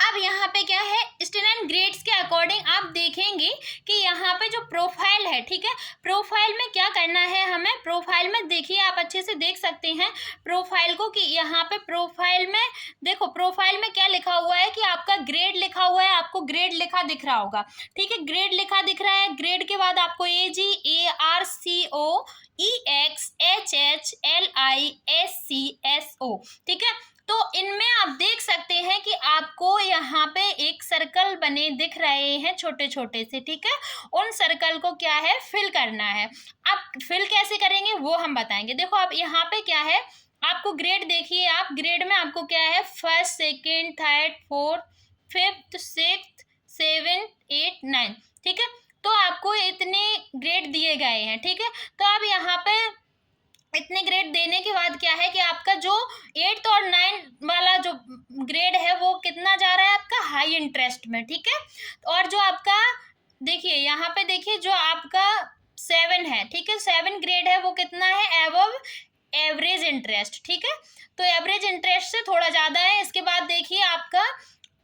अब यहाँ पे क्या है, स्टेनाइन ग्रेड्स के अकॉर्डिंग आप देखेंगे कि यहाँ पे जो प्रोफाइल है, ठीक है, प्रोफाइल में क्या करना है हमें। प्रोफाइल में देखिए, आप अच्छे से देख सकते हैं प्रोफाइल को, कि यहाँ पे प्रोफाइल में देखो, प्रोफाइल में क्या लिखा हुआ है कि आपका ग्रेड लिखा हुआ है, आपको ग्रेड लिखा दिख रहा होगा। ठीक है, ग्रेड लिखा दिख रहा है। ग्रेड के बाद आपको AG ARCO EX HH LI SC SO। ठीक है, तो इनमें आप देख सकते हैं कि आपको यहाँ पे एक सर्कल बने दिख रहे हैं छोटे छोटे से। ठीक है, उन सर्कल को क्या है, फिल करना है। अब फिल कैसे करेंगे वो हम बताएंगे। देखो अब यहाँ पे क्या है, आपको ग्रेड देखिए, आप ग्रेड में आपको क्या है, 1st 2nd 3rd 4th 5th 6th 7th 8th 9th। ठीक है, तो आपको इतने ग्रेड दिए गए हैं। ठीक है, तो अब यहाँ पे इतने ग्रेड देने के बाद क्या है कि आपका जो 8th और 9th वाला जो ग्रेड है वो कितना जा रहा है आपका, हाई इंटरेस्ट में। ठीक है, और जो आपका देखिए यहाँ पे देखिए, जो आपका 7 है, ठीक है, 7 ग्रेड है वो कितना है, एबव एवरेज इंटरेस्ट। ठीक है, तो एवरेज इंटरेस्ट से थोड़ा ज़्यादा है। इसके बाद देखिए आपका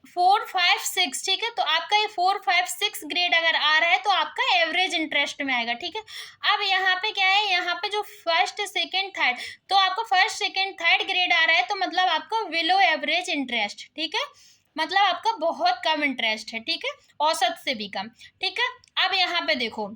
4 5 6। ठीक है, तो आपका ये 4 5 6 ग्रेड अगर आ रहा है तो आपका एवरेज इंटरेस्ट में आएगा। ठीक है, अब यहाँ पे क्या है, यहाँ पे जो 1st 2nd 3rd, तो आपको 1st 2nd 3rd ग्रेड आ रहा है, तो मतलब आपका बिलो एवरेज इंटरेस्ट। ठीक है, मतलब आपका बहुत कम इंटरेस्ट है। ठीक है, औसत से भी कम। ठीक है, अब यहाँ पे देखो,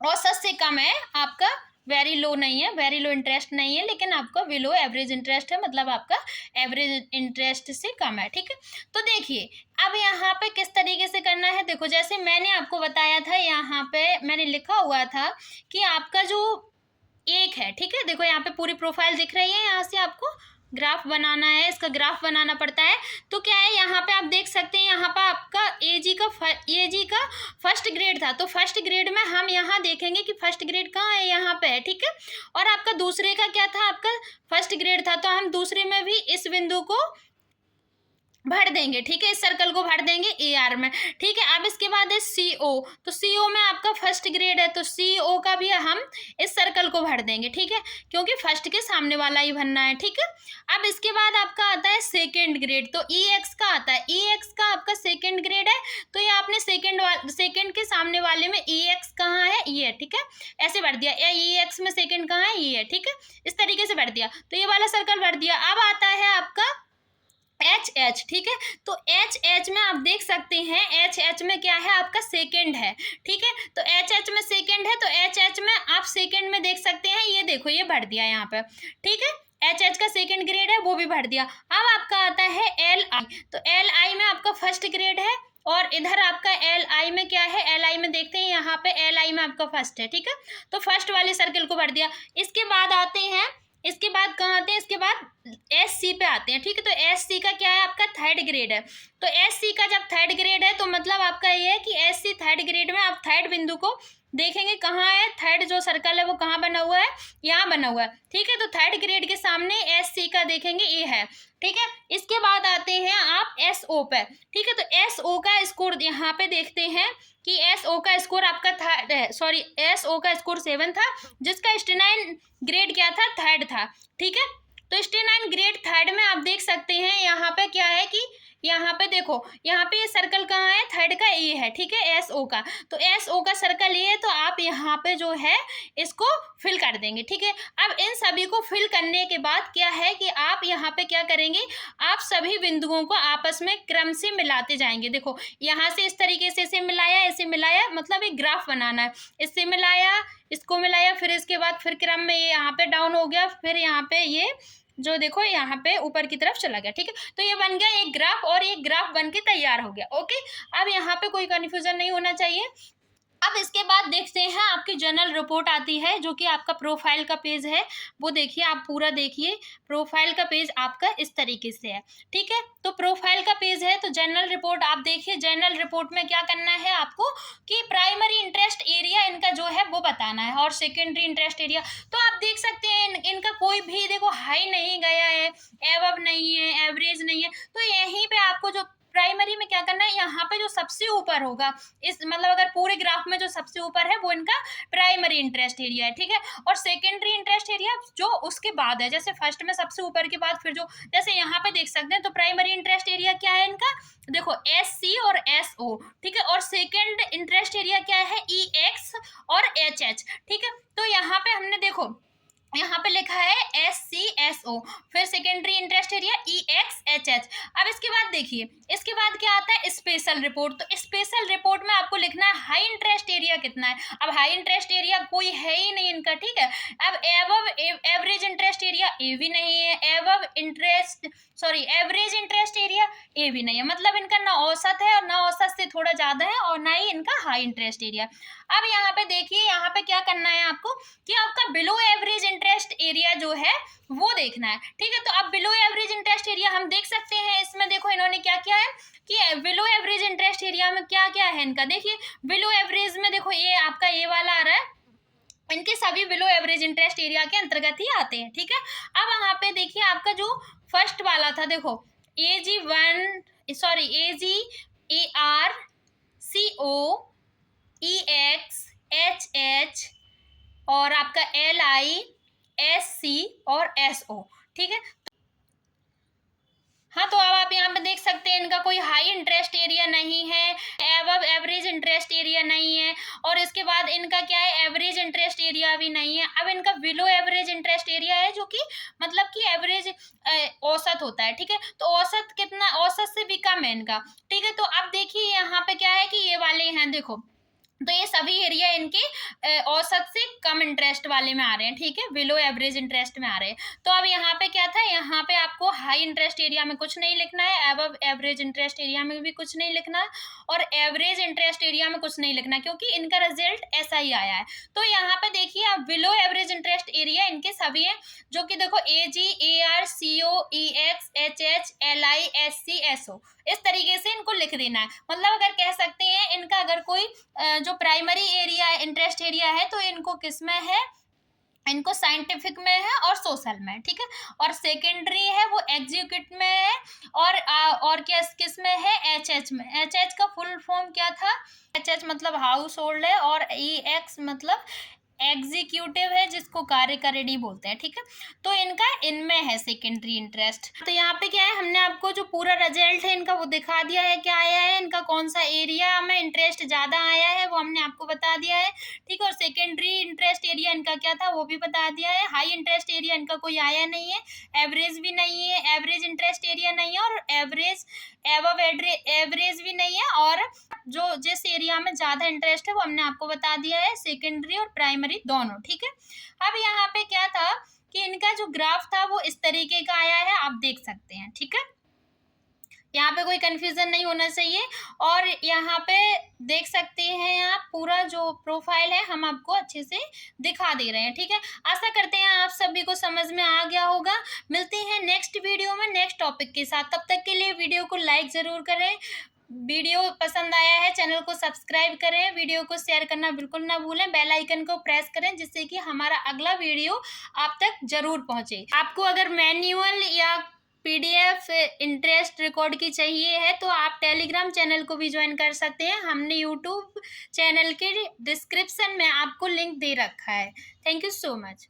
औसत से कम है आपका, वेरी लो नहीं है, वेरी लो इंटरेस्ट नहीं है, लेकिन आपका बिलो एवरेज इंटरेस्ट है, मतलब आपका एवरेज इंटरेस्ट से कम है। ठीक है, तो देखिए अब यहाँ पे किस तरीके से करना है। देखो जैसे मैंने आपको बताया था, यहाँ पे मैंने लिखा हुआ था कि आपका जो 1 है, ठीक है, देखो यहाँ पे पूरी प्रोफाइल दिख रही है, यहाँ से आपको ग्राफ बनाना है, इसका ग्राफ बनाना पड़ता है। तो क्या है, यहाँ पे आप देख सकते हैं, यहाँ पे आपका AG का फर्स्ट ग्रेड था, तो फर्स्ट ग्रेड में हम यहाँ देखेंगे कि फर्स्ट ग्रेड कहाँ है, यहाँ पे है। ठीक है, और आपका दूसरे का क्या था, आपका फर्स्ट ग्रेड था, तो हम दूसरे में भी इस बिंदु को भर देंगे। ठीक है, इस सर्कल को भर देंगे AR में। ठीक है, अब इसके बाद है CO, तो CO में आपका फर्स्ट ग्रेड है, तो CO का भी हम इस सर्कल को भर देंगे। ठीक है, क्योंकि फर्स्ट के सामने वाला ही भरना है। ठीक है, अब इसके बाद आपका आता है 2nd ग्रेड, तो EX का आता है, EX का आपका 2nd ग्रेड है, तो ये आपने सेकेंड के सामने वाले में EX कहाँ है, ये है। ठीक है, ऐसे भर दिया, EX में 2nd कहाँ है, ये है। ठीक है, इस तरीके से भर दिया, तो ये वाला सर्कल भर दिया। अब आता है आपका HH। ठीक है, तो HH में आप देख सकते हैं, HH में क्या है, आपका 2nd है। ठीक है, तो HH में 2nd है, तो HH में आप 2nd में देख सकते हैं, ये देखो ये भर दिया यहाँ पे। ठीक है, HH का 2nd ग्रेड है, वो भी भर दिया। अब आपका आता है LI, तो LI में आपका फर्स्ट ग्रेड है, और इधर आपका LI में क्या है, LI में देखते हैं, यहाँ पे LI में आपका फर्स्ट है। ठीक है, तो फर्स्ट वाले सर्कल को भर दिया। इसके बाद आते हैं इसके बाद कहाँ आते हैं, इसके बाद एस सी पे आते हैं, ठीक है। तो एस सी का क्या है, आपका थर्ड ग्रेड है। तो एस सी का जब थर्ड ग्रेड है तो मतलब आपका ये है कि एस सी थर्ड ग्रेड में आप थर्ड बिंदु को देखेंगे कहाँ है, थर्ड जो सर्कल है वो कहाँ बना हुआ है, यहाँ बना हुआ है, ठीक है। तो थर्ड ग्रेड के सामने एस सी का देखेंगे ए है, ठीक है। इसके बाद आते हैं आप एस ओ पे, ठीक है। तो एस ओ का स्कोर यहाँ पे देखते हैं कि एस ओ का स्कोर आपका थर्ड है, सॉरी एस ओ का स्कोर 7 था, जिसका स्टेनाइन ग्रेड क्या था, थर्ड था, ठीक है। तो स्टेनाइन ग्रेड थर्ड में आप देख सकते हैं यहाँ पे क्या है कि यहाँ पे देखो, यहाँ पे ये सर्कल कहाँ है, थर्ड का ए है, ठीक है, एस ओ का। तो एस ओ का सर्कल ये है, तो आप यहाँ पे जो है इसको फिल कर देंगे, ठीक है। अब इन सभी को फिल करने के बाद क्या है कि आप यहाँ पे क्या करेंगे, आप सभी बिंदुओं को आपस में क्रम से मिलाते जाएंगे। देखो यहाँ से इस तरीके से इसे मिलाया, ऐसे मिलाया, मतलब एक ग्राफ बनाना है, इससे मिलाया, इसको मिलाया, फिर इसके बाद फिर क्रम में ये यहाँ पे डाउन हो गया, फिर यहाँ पे ये जो देखो यहाँ पे ऊपर की तरफ चला गया, ठीक है। तो ये बन गया एक ग्राफ, और एक ग्राफ बन के तैयार हो गया, ओके। अब यहाँ पे कोई कंफ्यूजन नहीं होना चाहिए। अब इसके बाद देखते हैं आपकी जनरल रिपोर्ट आती है, जो कि आपका प्रोफाइल का पेज है, वो देखिए, आप पूरा देखिए। प्रोफाइल का पेज आपका इस तरीके से है, ठीक है। तो प्रोफाइल का पेज है, तो जनरल रिपोर्ट आप देखिए। जनरल रिपोर्ट में क्या करना है आपको कि प्राइमरी इंटरेस्ट एरिया इनका जो है वो बताना है, और सेकेंडरी इंटरेस्ट एरिया। तो आप देख सकते हैं इनका कोई भी देखो हाई नहीं गया है, एवब नहीं है, एवरेज नहीं है। तो यहीं पे आपको जो प्राइमरी में क्या करना है, यहाँ पे जो सबसे ऊपर होगा, इस मतलब अगर पूरे ग्राफ में जो सबसे ऊपर है वो इनका प्राइमरी इंटरेस्ट एरिया है, ठीक है। और सेकेंडरी इंटरेस्ट एरिया जो उसके बाद है, जैसे फर्स्ट में सबसे ऊपर के बाद फिर जो, जैसे यहाँ पे देख सकते हैं। तो प्राइमरी इंटरेस्ट एरिया क्या है इनका, देखो एस सी और एस ओ, ठीक है। और सेकेंड इंटरेस्ट एरिया क्या है, ई एक्स और एच एच, ठीक है। तो यहाँ पे हमने देखो यहाँ पे लिखा है एस सी एस ओ, फिर सेकेंडरी इंटरेस्ट एरिया ई एक्स एच एच। अब इसके बाद देखिए, इसके बाद क्या आता है, स्पेशल रिपोर्ट। तो स्पेशल रिपोर्ट में आपको लिखना है हाई इंटरेस्ट एरिया कितना है। अब हाई इंटरेस्ट एरिया कोई है ही नहीं इनका, ठीक है। अब एवब एवरेज इंटरेस्ट एरिया ए भी नहीं है, एवब interest sorry average interest area A भी नहीं है, मतलब इनका ना औसत है, और ना औसत से थोड़ा ज्यादा है, और ना ही इनका हाई इंटरेस्ट एरिया। अब यहाँ पे देखिए, यहाँ पे क्या करना है आपको कि आपका बिलो एवरेज इंटरेस्ट एरिया जो है वो देखना है, ठीक है। तो अब बिलो एवरेज इंटरेस्ट एरिया हम देख सकते हैं, इसमें देखो इन्होंने क्या किया है कि बिलो एवरेज इंटरेस्ट एरिया में क्या क्या है इनका, देखिए बिलो एवरेज में देखो ये आपका ये वाला आ रहा है, इनके सभी बिलो एवरेज इंटरेस्ट एरिया के अंतर्गत ही आते हैं, ठीक है। अब यहाँ पे देखिए आपका जो फर्स्ट वाला था, देखो A G one sorry A G A R C O E X H H और आपका एल आई एस सी और एस ओ, ठीक है। हाँ, तो अब आप यहाँ पे देख सकते हैं इनका कोई हाई इंटरेस्ट एरिया नहीं है, एवब एवरेज इंटरेस्ट एरिया नहीं है, और इसके बाद इनका क्या है, एवरेज इंटरेस्ट एरिया भी नहीं है। अब इनका बिलो एवरेज इंटरेस्ट एरिया है, जो कि मतलब कि एवरेज औसत होता है, ठीक है। तो औसत कितना, औसत से भी कम है इनका, ठीक है। तो अब देखिए यहाँ पे क्या है कि ये वाले हैं, देखो तो ये सभी एरिया इनके औसत से कम इंटरेस्ट वाले में आ रहे हैं, ठीक है, बिलो एवरेज इंटरेस्ट में आ रहे हैं। तो अब यहाँ पे क्या था, यहाँ पे आपको हाई इंटरेस्ट एरिया में कुछ नहीं लिखना है, एबव एवरेज इंटरेस्ट एरिया में भी कुछ नहीं लिखना है, और एवरेज इंटरेस्ट एरिया में कुछ नहीं लिखना, क्योंकि इनका रिजल्ट ऐसा ही आया है। तो यहाँ पे देखिए आप बिलो एवरेज इंटरेस्ट एरिया इनके सभी हैं, जो कि देखो A G A R C O E X H H L I S C S O, इस तरीके से इनको लिख देना है। मतलब अगर कह सकते हैं इनका अगर कोई जो प्राइमरी एरिया इंटरेस्ट एरिया है, तो इनको किस में है, इनको साइंटिफिक में है और सोशल में, ठीक है। और सेकेंडरी है वो एग्जीक्यूटिव में है, और क्या किस में है, एच एच में। एच एच का फुल फॉर्म क्या था, एच एच मतलब हाउस होल्ड है, और ई एक्स मतलब एग्जीक्यूटिव है, जिसको कार्यकारिणी बोलते हैं, ठीक है। तो इनका इनमें है सेकेंडरी इंटरेस्ट। तो यहाँ पे क्या है, हमने आपको जो पूरा रिजल्ट है इनका वो दिखा दिया है, क्या आया है इनका, कौन सा एरिया में इंटरेस्ट ज़्यादा आया है वो हमने आपको बता दिया है, ठीक है। और सेकेंडरी इंटरेस्ट एरिया इनका क्या था वो भी बता दिया है। हाई इंटरेस्ट एरिया इनका कोई आया नहीं है, एवरेज भी नहीं है, एवरेज इंटरेस्ट एरिया नहीं है, और एवरेज एवब एवरेज भी नहीं है, और जो जिस एरिया में ज़्यादा इंटरेस्ट है वो हमने आपको बता दिया है, सेकेंडरी और प्राइमरी दोनों, ठीक है। अब यहाँ पे क्या था कि इनका जो ग्राफ था वो इस तरीके का आया है, आप देख सकते हैं, ठीक है। यहाँ पे कोई कंफ्यूजन नहीं होना चाहिए। और यहाँ पे देख सकते हैं आप पूरा जो प्रोफाइल है हम आपको अच्छे से दिखा दे रहे हैं, ठीक है। आशा करते हैं आप सभी को समझ में आ गया होगा। मिलते हैं नेक्स्ट वीडियो में नेक्स्ट टॉपिक के साथ। तब तक के लिए वीडियो को लाइक ज़रूर करें, वीडियो पसंद आया है चैनल को सब्सक्राइब करें, वीडियो को शेयर करना बिल्कुल ना भूलें, बेल आइकन को प्रेस करें जिससे कि हमारा अगला वीडियो आप तक जरूर पहुंचे। आपको अगर मैनुअल या पीडीएफ इंटरेस्ट रिकॉर्ड की चाहिए है तो आप टेलीग्राम चैनल को भी ज्वाइन कर सकते हैं। हमने यूट्यूब चैनल के डिस्क्रिप्शन में आपको लिंक दे रखा है। Thank you so much.